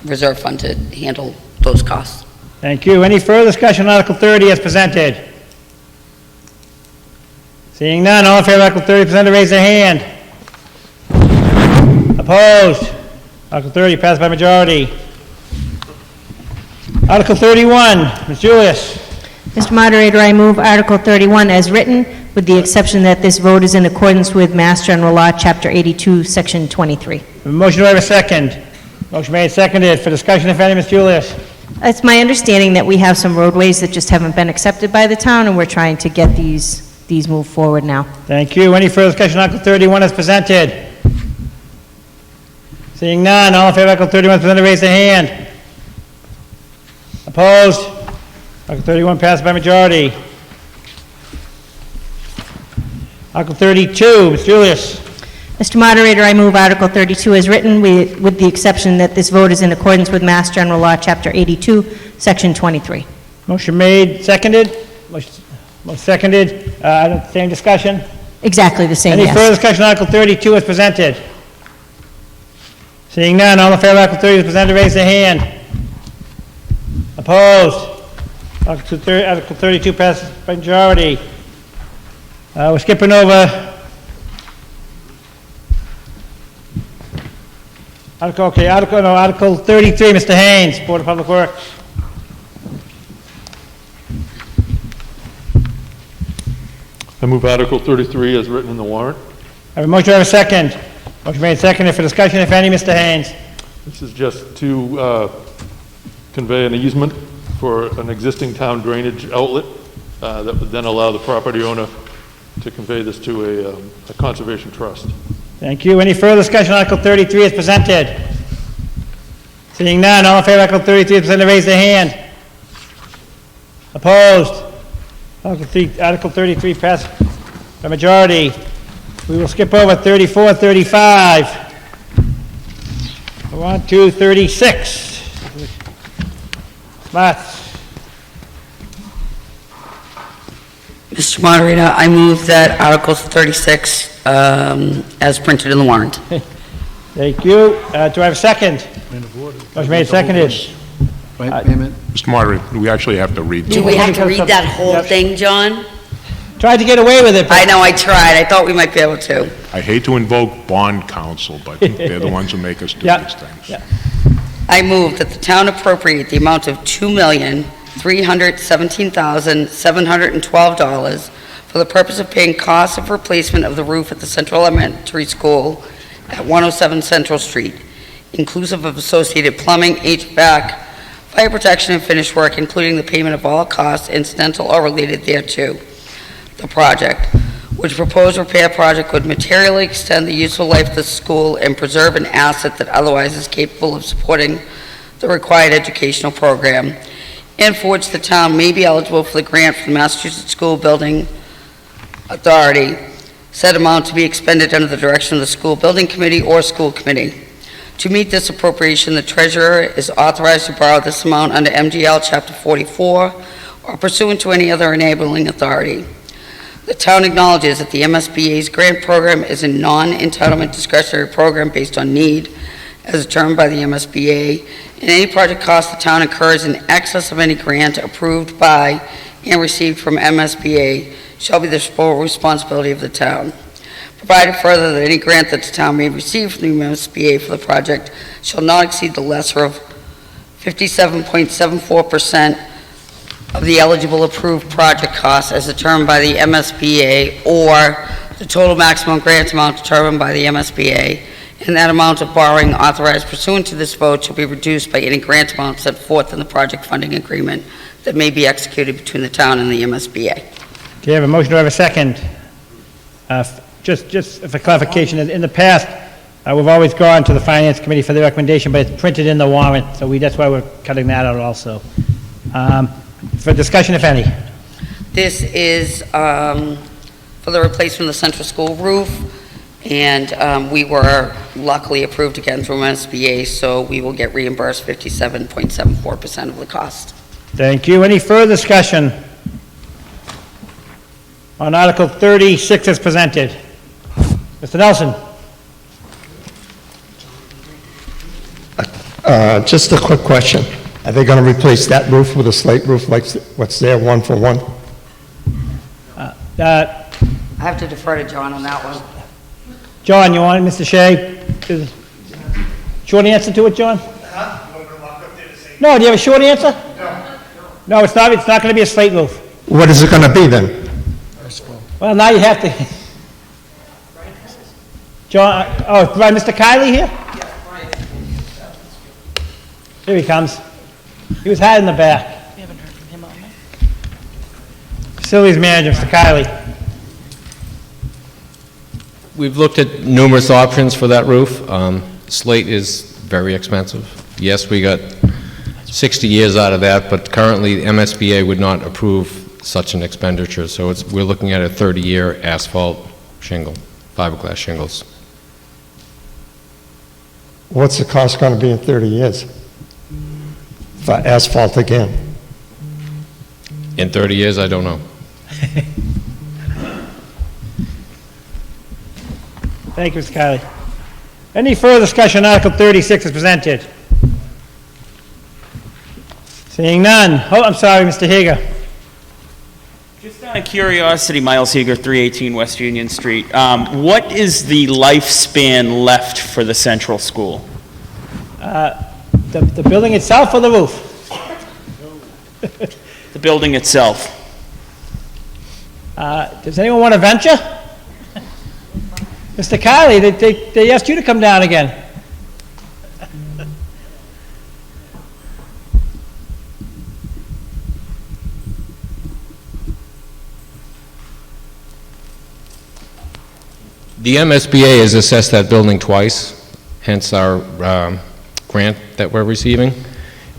reserve fund to handle those costs. Thank you. Any further discussion on Article 30 as presented? Seeing none, all in favor of Article 30 presented, raise their hand. Opposed? Article 30 passed by majority. Article 31, Ms. Julius. Mr. Moderator, I move Article 31 as written, with the exception that this vote is in accordance with Mass General Law, Chapter 82, Section 23. A motion, do I have a second? Motion made, seconded for discussion, if any, Ms. Julius. It's my understanding that we have some roadways that just haven't been accepted by the town, and we're trying to get these moved forward now. Thank you. Any further discussion on Article 31 as presented? Seeing none, all in favor of Article 31 as presented, raise their hand. Opposed? Article 31 passed by majority. Article 32, Ms. Julius. Mr. Moderator, I move Article 32 as written, with the exception that this vote is in accordance with Mass General Law, Chapter 82, Section 23. Motion made, seconded. Motion seconded. Same discussion? Exactly the same, Any yes. further discussion on Article 32 as presented? Seeing none, all in favor of Article 30 as presented, raise their hand. Opposed? Article 32 passes by majority. We're skipping over Article 33, Mr. Haynes, Board of Public Works. I move Article 33 as written in the warrant. I have a motion, do I have a second? Motion made, seconded for discussion, if any, Mr. Haynes. This is just to convey an easement for an existing town drainage outlet that would then allow the property owner to convey this to a conservation trust. Thank you. Any further discussion on Article 33 as presented? Seeing none, all in favor of Article 33 as presented, raise their hand. Opposed? Article 33 passed by majority. We will skip over 34, 35. We're on to 36. Smarts. Mr. Moderator, I move that Article 36 as printed in the warrant. Thank you. Do I have a second? Motion made, seconded. Mr. Moderator, we actually have to read. Do we have to read that whole thing, John? Tried to get away with it. I know, I tried. I thought we might be able to. I hate to invoke bond counsel, but they're the ones who make us do these things. I move that the town appropriate the amount of $2,317,712 for the purpose of paying costs of replacement of the roof at the Central Elementary School at 107 Central Street, inclusive of associated plumbing, HVAC, fire protection, and finish work, including the payment of all costs incidental or related thereto. The project, which proposed repair project would materially extend the useful life of the school and preserve an asset that otherwise is capable of supporting the required educational program, and for which the town may be eligible for the grant from the Massachusetts School Building Authority, said amount to be expended under the direction of the School Building Committee or School Committee. To meet this appropriation, the treasurer is authorized to borrow this amount under MGL Chapter 44 or pursuant to any other enabling authority. The town acknowledges that the MSBA's grant program is a non-entitlement discretionary program based on need, as determined by the MSBA, and any project cost the town incurs in excess of any grant approved by and received from MSBA shall be the sole responsibility of the town. Provided further that any grant that the town may receive from the MSBA for the project shall not exceed the lesser of 57.74% of the eligible approved project cost as determined by the MSBA, or the total maximum grant amount determined by the MSBA, and that amount of borrowing authorized pursuant to this vote shall be reduced by any grant amount set forth in the project funding agreement that may be executed between the town and the MSBA. Do you have a motion? Do I have a second? Just for clarification, in the past, we've always gone to the Finance Committee for the recommendation, but it's printed in the warrant, so that's why we're cutting that out also. For discussion, if any. This is for the replacement of the central school roof, and we were luckily approved again through MSBA, so we will get reimbursed 57.74% of the cost. Thank you. Any further discussion on Article 36 as presented? Mr. Nelson. Just a quick question. Are they going to replace that roof with a slate roof like what's there, one for one? I have to defer to John on that one. John, you want it, Mr. Shea? Short answer to it, John? No, do you have a short answer? No, it's not going to be a slate roof. What is it going to be then? Well, now you have to. John, right, Mr. Kiley here? Here he comes. He was hiding in the back. We haven't heard from him all night. Facilities manager, Mr. Kiley. We've looked at numerous options for that roof. Slate is very expensive. Yes, we got 60 years out of that, but currently MSBA would not approve such an expenditure, so we're looking at a 30-year asphalt shingle, fiberglass shingles. What's the cost going to be in 30 years for asphalt again? In 30 years, I don't know. Thank you, Mr. Kiley. Any further discussion on Article 36 as presented? Seeing none. Oh, I'm sorry, Mr. Hager. Just out of curiosity, Miles Heger, 318 West Union Street. What is the lifespan left for the central school? The building itself or the roof? The building itself. Does anyone want to venture? Mr. Kiley, they asked you to come down again. The MSBA has assessed that building twice, hence our grant that we're receiving,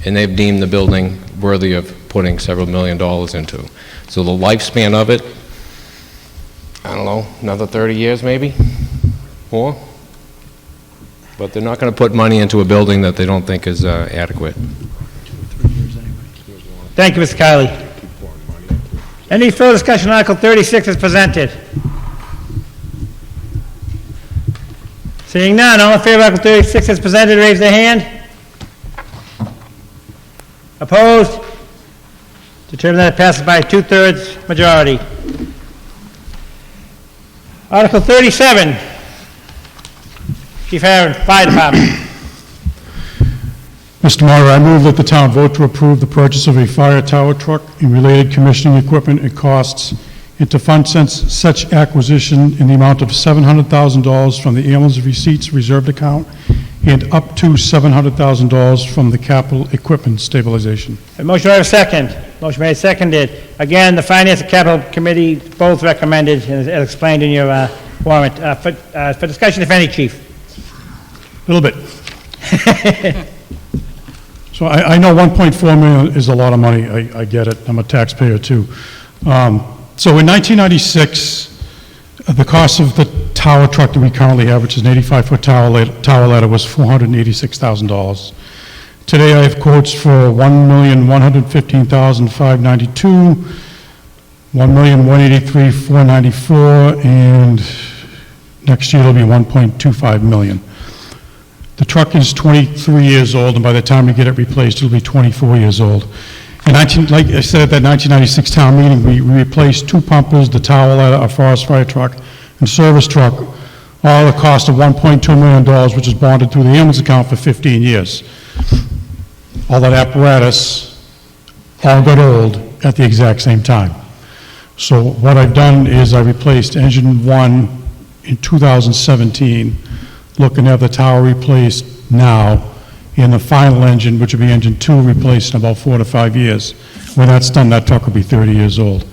and they've deemed the building worthy of putting several $1 million into. So the lifespan of it, I don't know, another 30 years maybe, more. But they're not going to put money into a building that they don't think is adequate. Thank you, Mr. Kiley. Any further discussion on Article 36 as presented? Seeing none, all in favor of Article 36 as presented, raise their hand. Opposed? Determine that it passes by a 2/3 majority. Article 37, Chief Aaron, Fire Department. Mr. Moderator, I move that the town vote to approve the purchase of a fire tower truck and related commissioning equipment and costs, and to fund such acquisition in the amount of $700,000 from the ambulance receipts reserved account and up to $700,000 from the capital equipment stabilization. A motion, do I have a second? Motion made, seconded. Again, the Finance and Capital Committee both recommended, as explained in your warrant. For discussion, if any, Chief. A little bit. So I know 1.4 million is a lot of money, I get it, I'm a taxpayer too. So in 1996, the cost of the tower truck that we currently have, which is an 85-foot tower ladder, was $486,000. Today I have quotes for $1,115,592, $1,183,494, and next year it'll be $1.25 million. The truck is 23 years old, and by the time we get it replaced, it'll be 24 years old. And like I said at that 1996 town meeting, we replaced 2 pumpers, the tower ladder, a forest fire truck, and service truck, all at a cost of $1.2 million, which is bonded through the ambulance account for 15 years. All that apparatus all got old at the exact same time. So what I've done is I replaced engine 1 in 2017, looking to have the tower replaced now, in the final engine, which will be engine 2, replaced in about 4 to 5 years. When that's done, that truck will be 30 years old.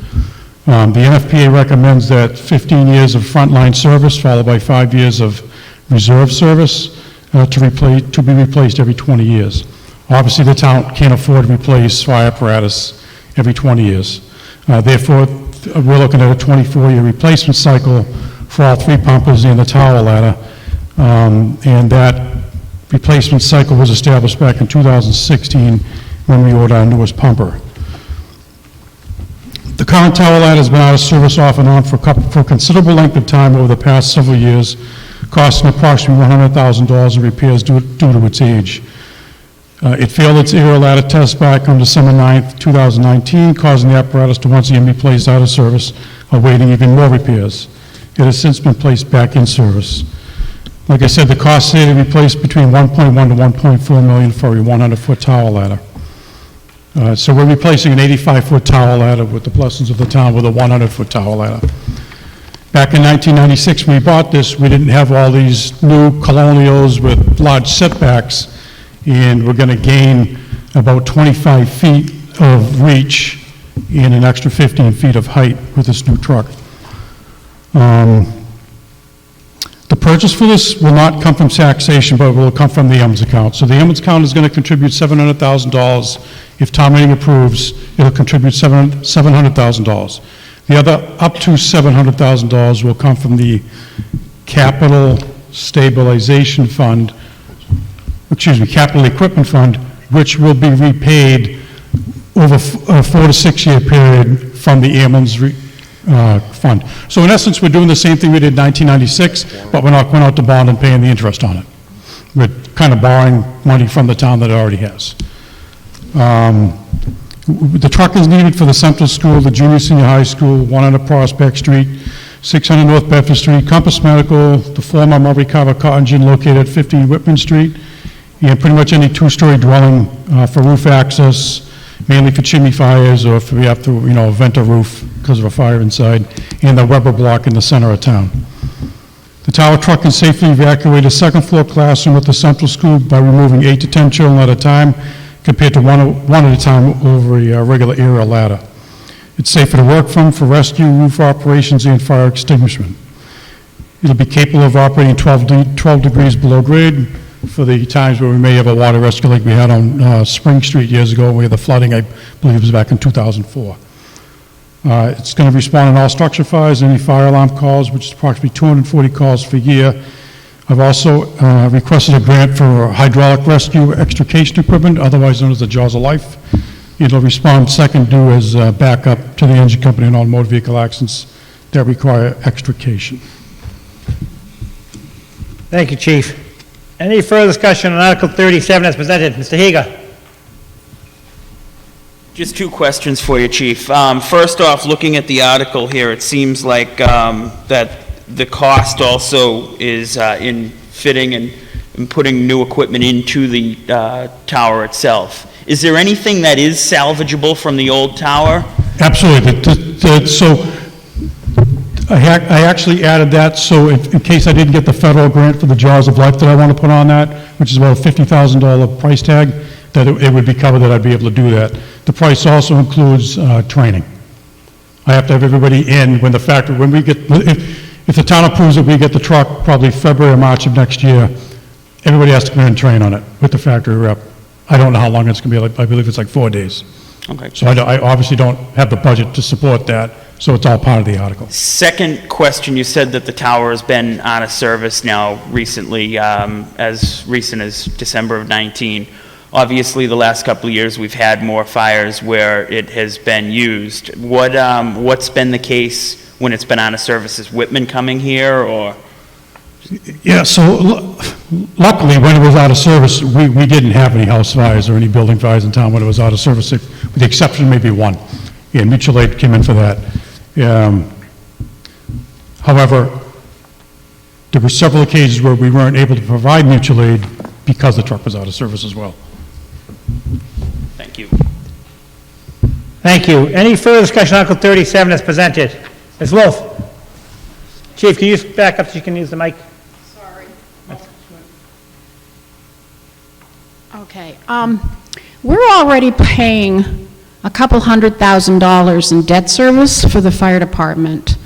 The NFPA recommends that 15 years of frontline service, followed by 5 years of reserve service, to be replaced every 20 years. Obviously, the town can't afford to replace fire apparatus every 20 years. Therefore, we're looking at a 24-year replacement cycle for all 3 pumpers and the tower ladder. And that replacement cycle was established back in 2016 when we ordered our newest pumper. The current tower ladder has been out of service off and on for a considerable length of time over the past several years, costing approximately $100,000 in repairs due to its age. It failed its aerial ladder test back on December 9th, 2019, causing the apparatus to once again be placed out of service, awaiting even more repairs. It has since been placed back in service. Like I said, the cost is to replace between 1.1 to 1.4 million for a 100-foot tower ladder. So we're replacing an 85-foot tower ladder with the blessings of the town with a 100-foot tower ladder. Back in 1996, when we bought this, we didn't have all these new colonials with large setbacks, and we're going to gain about 25 feet of reach and an extra 15 feet of height with this new truck. The purchase for this will not come from taxation, but will come from the ambulance account. So the ambulance account is going to contribute $700,000. If town meeting approves, it'll contribute $700,000. The other up to $700,000 will come from the capital stabilization fund, capital equipment fund, which will be repaid over a 4 to 6 year period from the ambulance fund. So in essence, we're doing the same thing we did in 1996, but we're not going out to bond and paying the interest on it. We're kind of borrowing money from the town that it already has. The truck is needed for the Central School, the Junior Senior High School, 100 Prospect Street, 600 North Bedford Street, Compass Medical, the former Murray Carver Cotton Gin located at 15 Whitman Street, and pretty much any 2-story dwelling for roof access, mainly for chimney fires or if we have to, vent a roof because of a fire inside, and the Weber block in the center of town. The tower truck can safely evacuate a second-floor classroom at the Central School by removing 8 to 10 children at a time, compared to one at a time over a regular aerial ladder. It's safer to work from for rescue, roof operations, and fire extinguishment. It'll be capable of operating 12 degrees below grade for the times where we may have a water rescue like we had on Spring Street years ago, where the flooding, I believe, was back in 2004. It's going to respond on all structure fires, any fire alarm calls, which is approximately 240 calls per year. I've also requested a grant for hydraulic rescue extrication equipment, otherwise known as the Jaws of Life. It'll respond second due as backup to the engine company in all motor vehicle accidents that require extrication. Thank you, Chief. Any further discussion on Article 37 as presented? Mr. Higa. Just 2 questions for you, Chief. First off, looking at the article here, it seems like that the cost also is in fitting and putting new equipment into the tower itself. Is there anything that is salvageable from the old tower? Absolutely. So I actually added that so in case I didn't get the federal grant for the Jaws of Life that I want to put on that, which is about a $50,000 price tag, that it would be covered, that I'd be able to do that. The price also includes training. I have to have everybody in when we get, if the town approves it, we get the truck probably February or March of next year. Everybody has to come in and train on it with the factory rep. I don't know how long it's going to be, like, I believe it's like 4 days. Okay. So I obviously don't have the budget to support that, so it's all part of the article. Second question, you said that the tower has been out of service now recently, as recent as December of 19. Obviously, the last couple of years, we've had more fires where it has been used. What's been the case when it's been out of service? Is Whitman coming here, or? Yeah, so luckily, when it was out of service, we didn't have any house fires or any building fires in town when it was out of service, with the exception of maybe one. Yeah, mutual aid came in for that. However, there were several occasions where we weren't able to provide mutual aid because the truck was out of service as well. Thank you. Thank you. Any further discussion on Article 37 as presented? Ms. Wolf? Chief, can you just back up so you can use the mic? Okay, we're already paying a couple $100,000 in debt service for the fire department.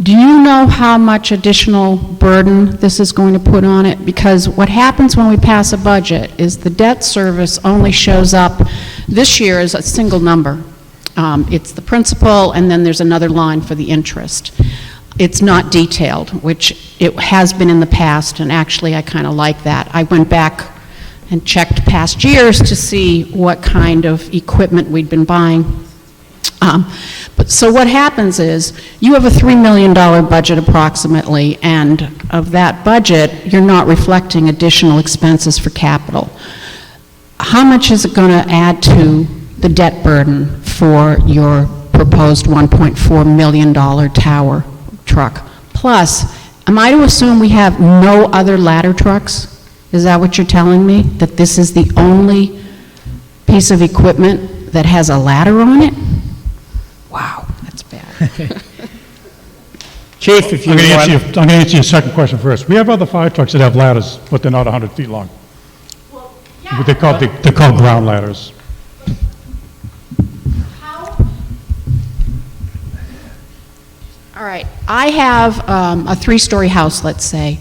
Do you know how much additional burden this is going to put on it? Because what happens when we pass a budget is the debt service only shows up this year as a single number. It's the principal, and then there's another line for the interest. It's not detailed, which it has been in the past, and actually I kind of like that. I went back and checked past years to see what kind of equipment we'd been buying. But so what happens is, you have a $3 million budget approximately, and of that budget, you're not reflecting additional expenses for capital. How much is it going to add to the debt burden for your proposed $1.4 million tower truck? Plus, am I to assume we have no other ladder trucks? Is that what you're telling me? That this is the only piece of equipment that has a ladder on it? Wow, that's bad. Chief, if you I'm want... going to answer your second question first. We have other fire trucks that have ladders, but they're not 100 feet long. Well, yeah, they're called ground ladders. All right, I have a 3-story house, let's say,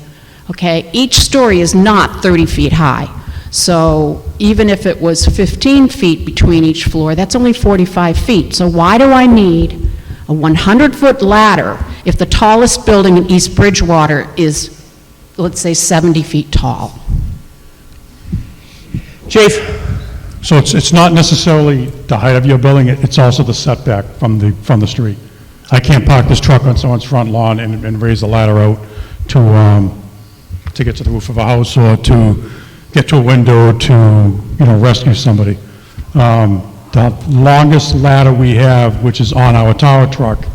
okay? Each story is not 30 feet high. So even if it was 15 feet between each floor, that's only 45 feet. So why do I need a 100-foot ladder if the tallest building in East Bridgewater is, let's say, 70 feet tall? Chief? So it's not necessarily the height of your building, it's also the setback from the street. I can't park this truck on someone's front lawn and raise the ladder out to get to the roof of a house or to get to a window to, rescue somebody. The longest ladder we have, which is on our tower truck,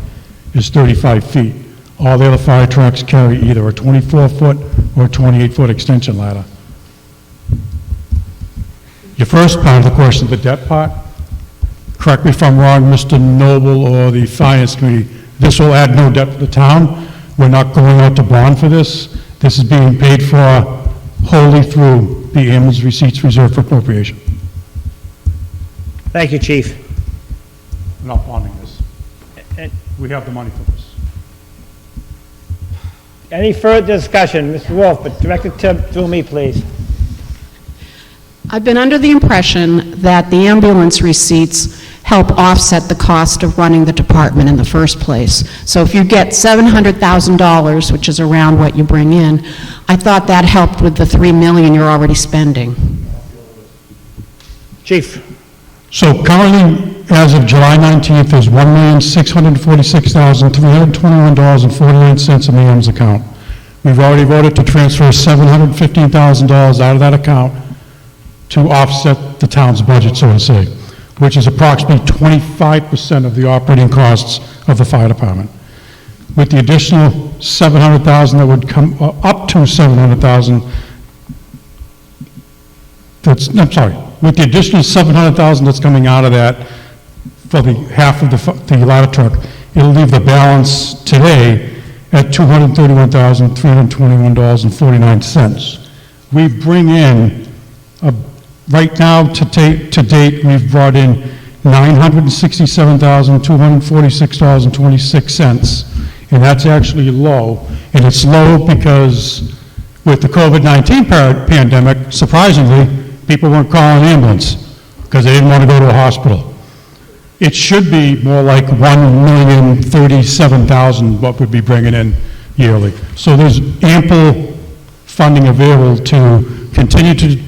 is 35 feet. All the other fire trucks carry either a 24-foot or a 28-foot extension ladder. Your first part of the question, the debt part, correct me if I'm wrong, Mr. Noble or the Finance Committee, this will add no debt to the town. We're not going out to bond for this. This is being paid for wholly through the ambulance receipts reserved for appropriation. Thank you, Chief. We're not bonding this. We have the money for this. Any further discussion? Mr. Wolf, but direct it through me, please. I've been under the impression that the ambulance receipts help offset the cost of running the department in the first place. So if you get $700,000, which is around what you bring in, I thought that helped with the $3 million you're already spending. Chief. So currently, as of July 19th, there's $1,646,321.49 in the AMS account. We've already voted to transfer $715,000 out of that account to offset the town's budget, so to say, which is approximately 25% of the operating costs of the fire department. With the additional $700,000 that would come, up to $700,000, with the additional $700,000 that's coming out of that for the half of the ladder truck, it'll leave the balance today at $231,321.49. We bring in right now, to date, we've brought in $967,246.26, and that's actually low. And it's low because with the COVID-19 pandemic, surprisingly, people weren't calling ambulance because they didn't want to go to a hospital. It should be more like $1,037,000 what we'd be bringing in yearly. So there's ample funding available to continue to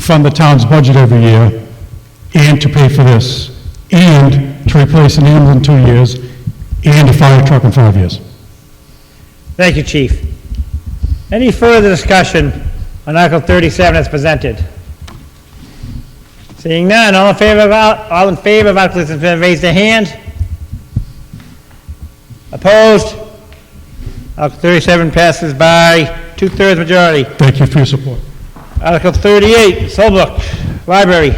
fund the town's budget every year and to pay for this, and to replace an ambulance in 2 years, and a fire truck in 5 years. Thank you, Chief. Any further discussion on Article 37 as presented? Seeing none, all in favor of Article 37, raise their hand. Opposed? Article 37 passes by 2/3 majority. Thank you for your support. Article 38, Solbrook Library.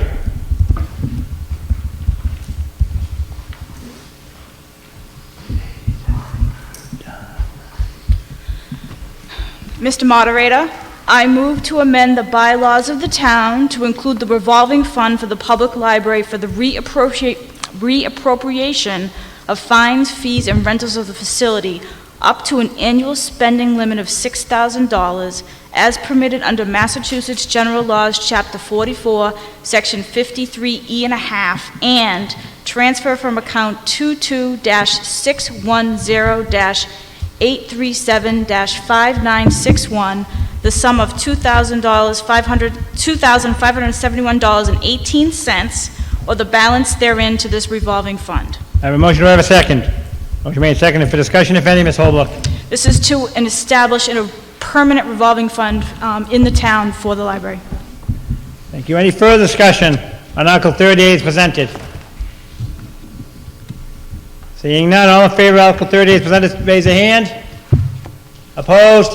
Mr. Moderator, I move to amend the bylaws of the town to include the revolving fund for the public library for the reappropriation of fines, fees, and rentals of the facility up to an annual spending limit of $6,000 as permitted under Massachusetts General Laws, Chapter 44, Section 53E.5, and transfer from account 22-610-837-5961 the sum of $2,571.18, or the balance therein, to this revolving fund. I have a motion. Do I have a second? Motion made, seconded. For discussion, if any, Ms. Holbrook. This is to establish a permanent revolving fund in the town for the library. Thank you. Any further discussion on Article 38 as presented? Seeing none, all in favor of Article 38 as presented, raise a hand. Opposed?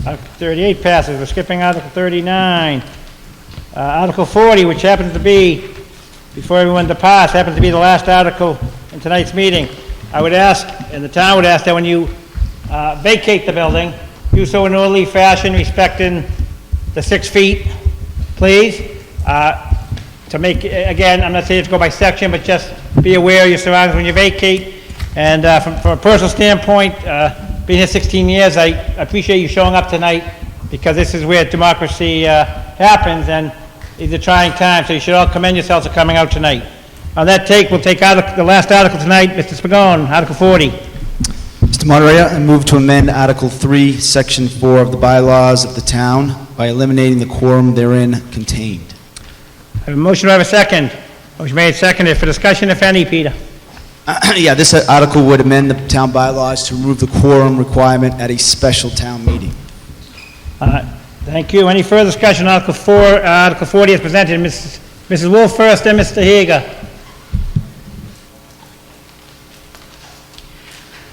Article 38 passes. We're skipping Article 39. Article 40, which happens to be, before everyone departs, happens to be the last article in tonight's meeting. I would ask, and the town would ask, that when you vacate the building, do so in an orderly fashion, respecting the 6 feet, please. To make, again, I'm not saying to go by section, but just be aware of your surroundings when you vacate. And from a personal standpoint, being here 16 years, I appreciate you showing up tonight, because this is where democracy happens, and these are trying times, so you should all commend yourselves for coming out tonight. On that take, we'll take the last article tonight, Mr. Spagone, Article 40. Mr. Moderator, I move to amend Article 3, Section 4 of the bylaws of the town by eliminating the quorum therein contained. I have a motion. Do I have a second? Motion made, seconded. For discussion, if any, Peter. Yeah, this article would amend the town bylaws to remove the quorum requirement at a special town meeting. Thank you. Any further discussion on Article 4, Article 40 is presented? Mrs. Wolf first, then Mr. Hager.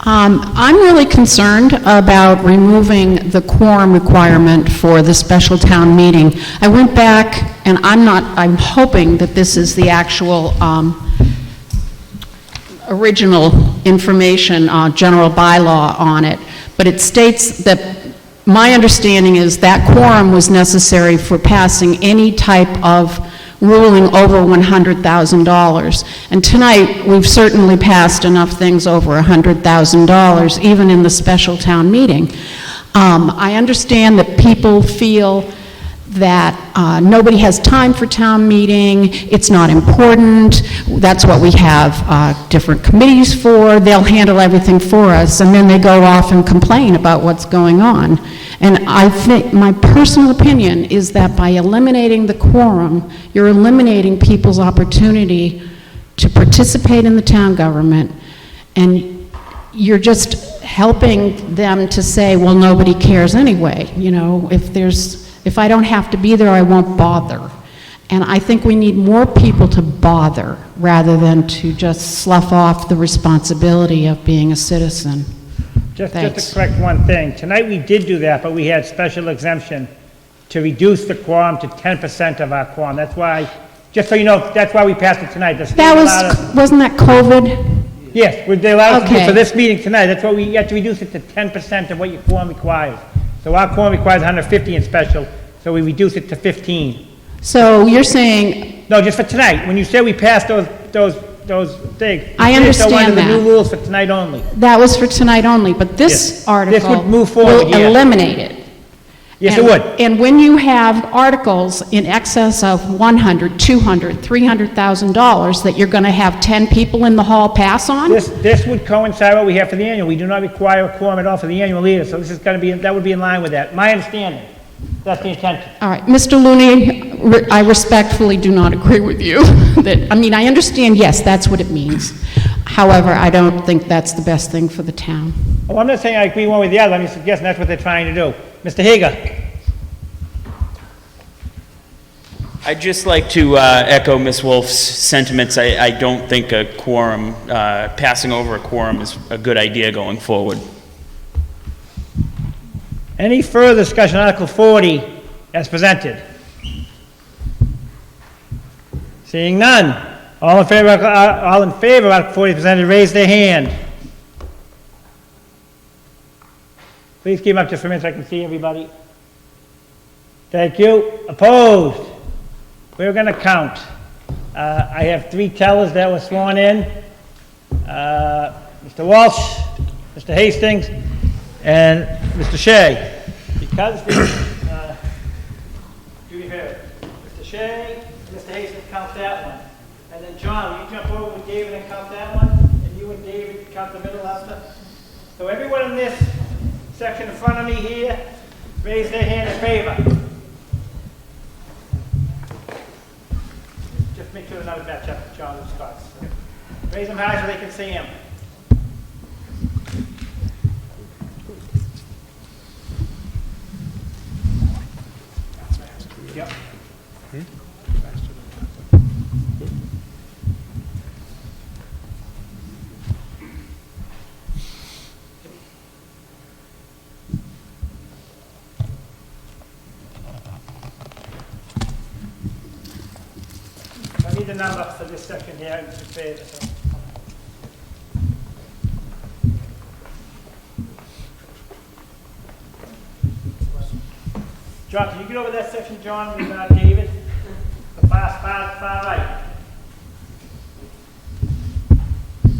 I'm really concerned about removing the quorum requirement for the special town meeting. I went back, and I'm hoping that this is the actual original information, general bylaw on it, but it states that my understanding is that quorum was necessary for passing any type of ruling over $100,000. And tonight, we've certainly passed enough things over $100,000, even in the special town meeting. I understand that people feel that nobody has time for town meeting, it's not important, that's what we have different committees for, they'll handle everything for us, and then they go off and complain about what's going on. And I think, my personal opinion is that by eliminating the quorum, you're eliminating people's opportunity to participate in the town government, and you're just helping them to say, well, nobody cares anyway. You know, if I don't have to be there, I won't bother. And I think we need more people to bother rather than to just slough off the responsibility of being a citizen. Just to correct one thing. Tonight we did do that, but we had special exemption to reduce the quorum to 10% of our quorum. That's why, just so you know, that's why we passed it tonight. Wasn't that COVID? Yes, they allowed us to do for this meeting tonight. That's why we had to reduce it to 10% of what your quorum requires. So our quorum requires 150 in special, so we reduce it to 15. So you're saying... No, just for tonight. When you say we passed those things. I understand that. The new rules for tonight only. That was for tonight only, but this article would move forward, will eliminate it. Yes, it would. And when you have articles in excess of $100, $200, $300,000 that you're going to have 10 people in the hall pass on? This would coincide what we have for the annual. We do not require a quorum at all for the annual either, so this is going to be, that would be in line with that. My understanding, that's the intention. All right, Mr. Looney, I respectfully do not agree with you. I understand, yes, that's what it means. However, I don't think that's the best thing for the town. Oh, I'm not saying I agree one with the other, I'm suggesting that's what they're trying to do. Mr. Hager? I'd just like to echo Ms. Wolf's sentiments. I don't think a quorum, passing over a quorum is a good idea going forward. Any further discussion on Article 40 as presented? Seeing none. All in favor of Article 40 as presented, raise their hand. Please keep up just for a minute so I can see everybody. Thank you. Opposed? We're going to count. I have 3 tellers that were sworn in. Mr. Walsh, Mr. Hastings, and Mr. Shea. Because Mr. Shea and Mr. Hastings count that one. And then John, will you jump over with David and count that one? And you and David count the middle after? So everyone in this section in front of me here, raise their hand in favor. Just make sure they're not a match up, John and Scott. Raise them high so they can see them. Yep. I need the number for this section here in favor. So. John, can you get over that section, John, with David? The far right.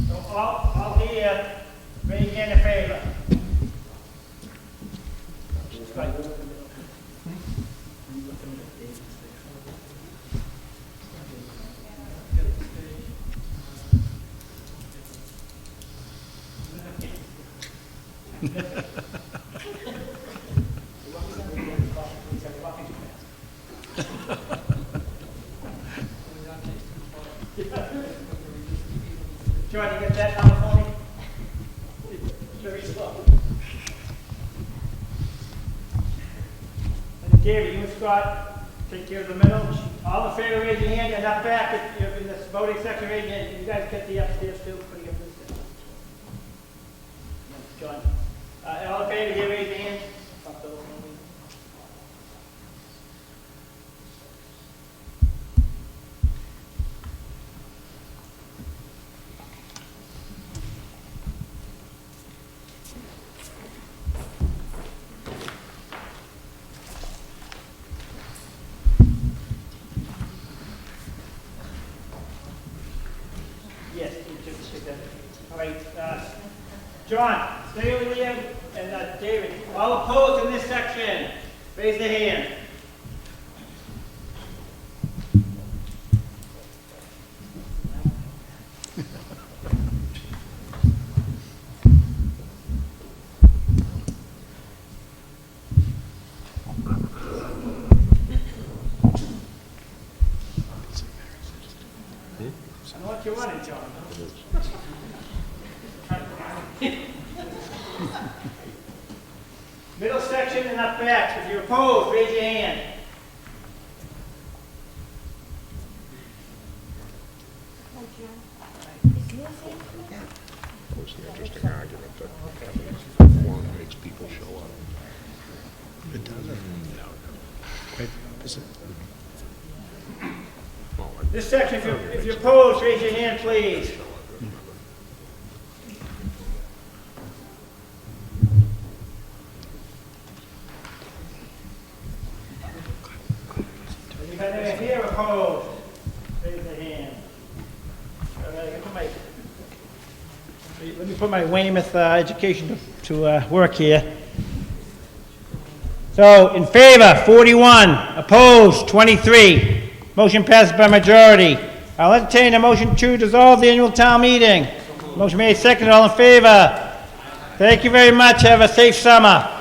So all here, raise your hand in favor. Right. John, you get that number for me? Very slow. And David, you and Scott take care of the middle. All in favor, raise your hand, and up back, if you're in this voting section, raise your hand. You guys get the upstairs too, putting up this. John. All in favor, here, raise your hand. Yes, you just stick that. All right, John, stay over there, and David, all opposed in this section, raise their hand. I know what you're running, John. Middle section and up back. If you're opposed, raise your hand. Of course, the interesting argument that having a quorum makes people show up. It doesn't. No. Wait, is it? This section, if you're opposed, raise your hand, please. Anybody here opposed? Raise their hand. Let me put my Weymouth education to work here. So, in favor, 41, opposed, 23. Motion passes by majority. I'll entertain a motion to dissolve the annual town meeting. Motion made, seconded, all in favor. Thank you very much, have a safe summer.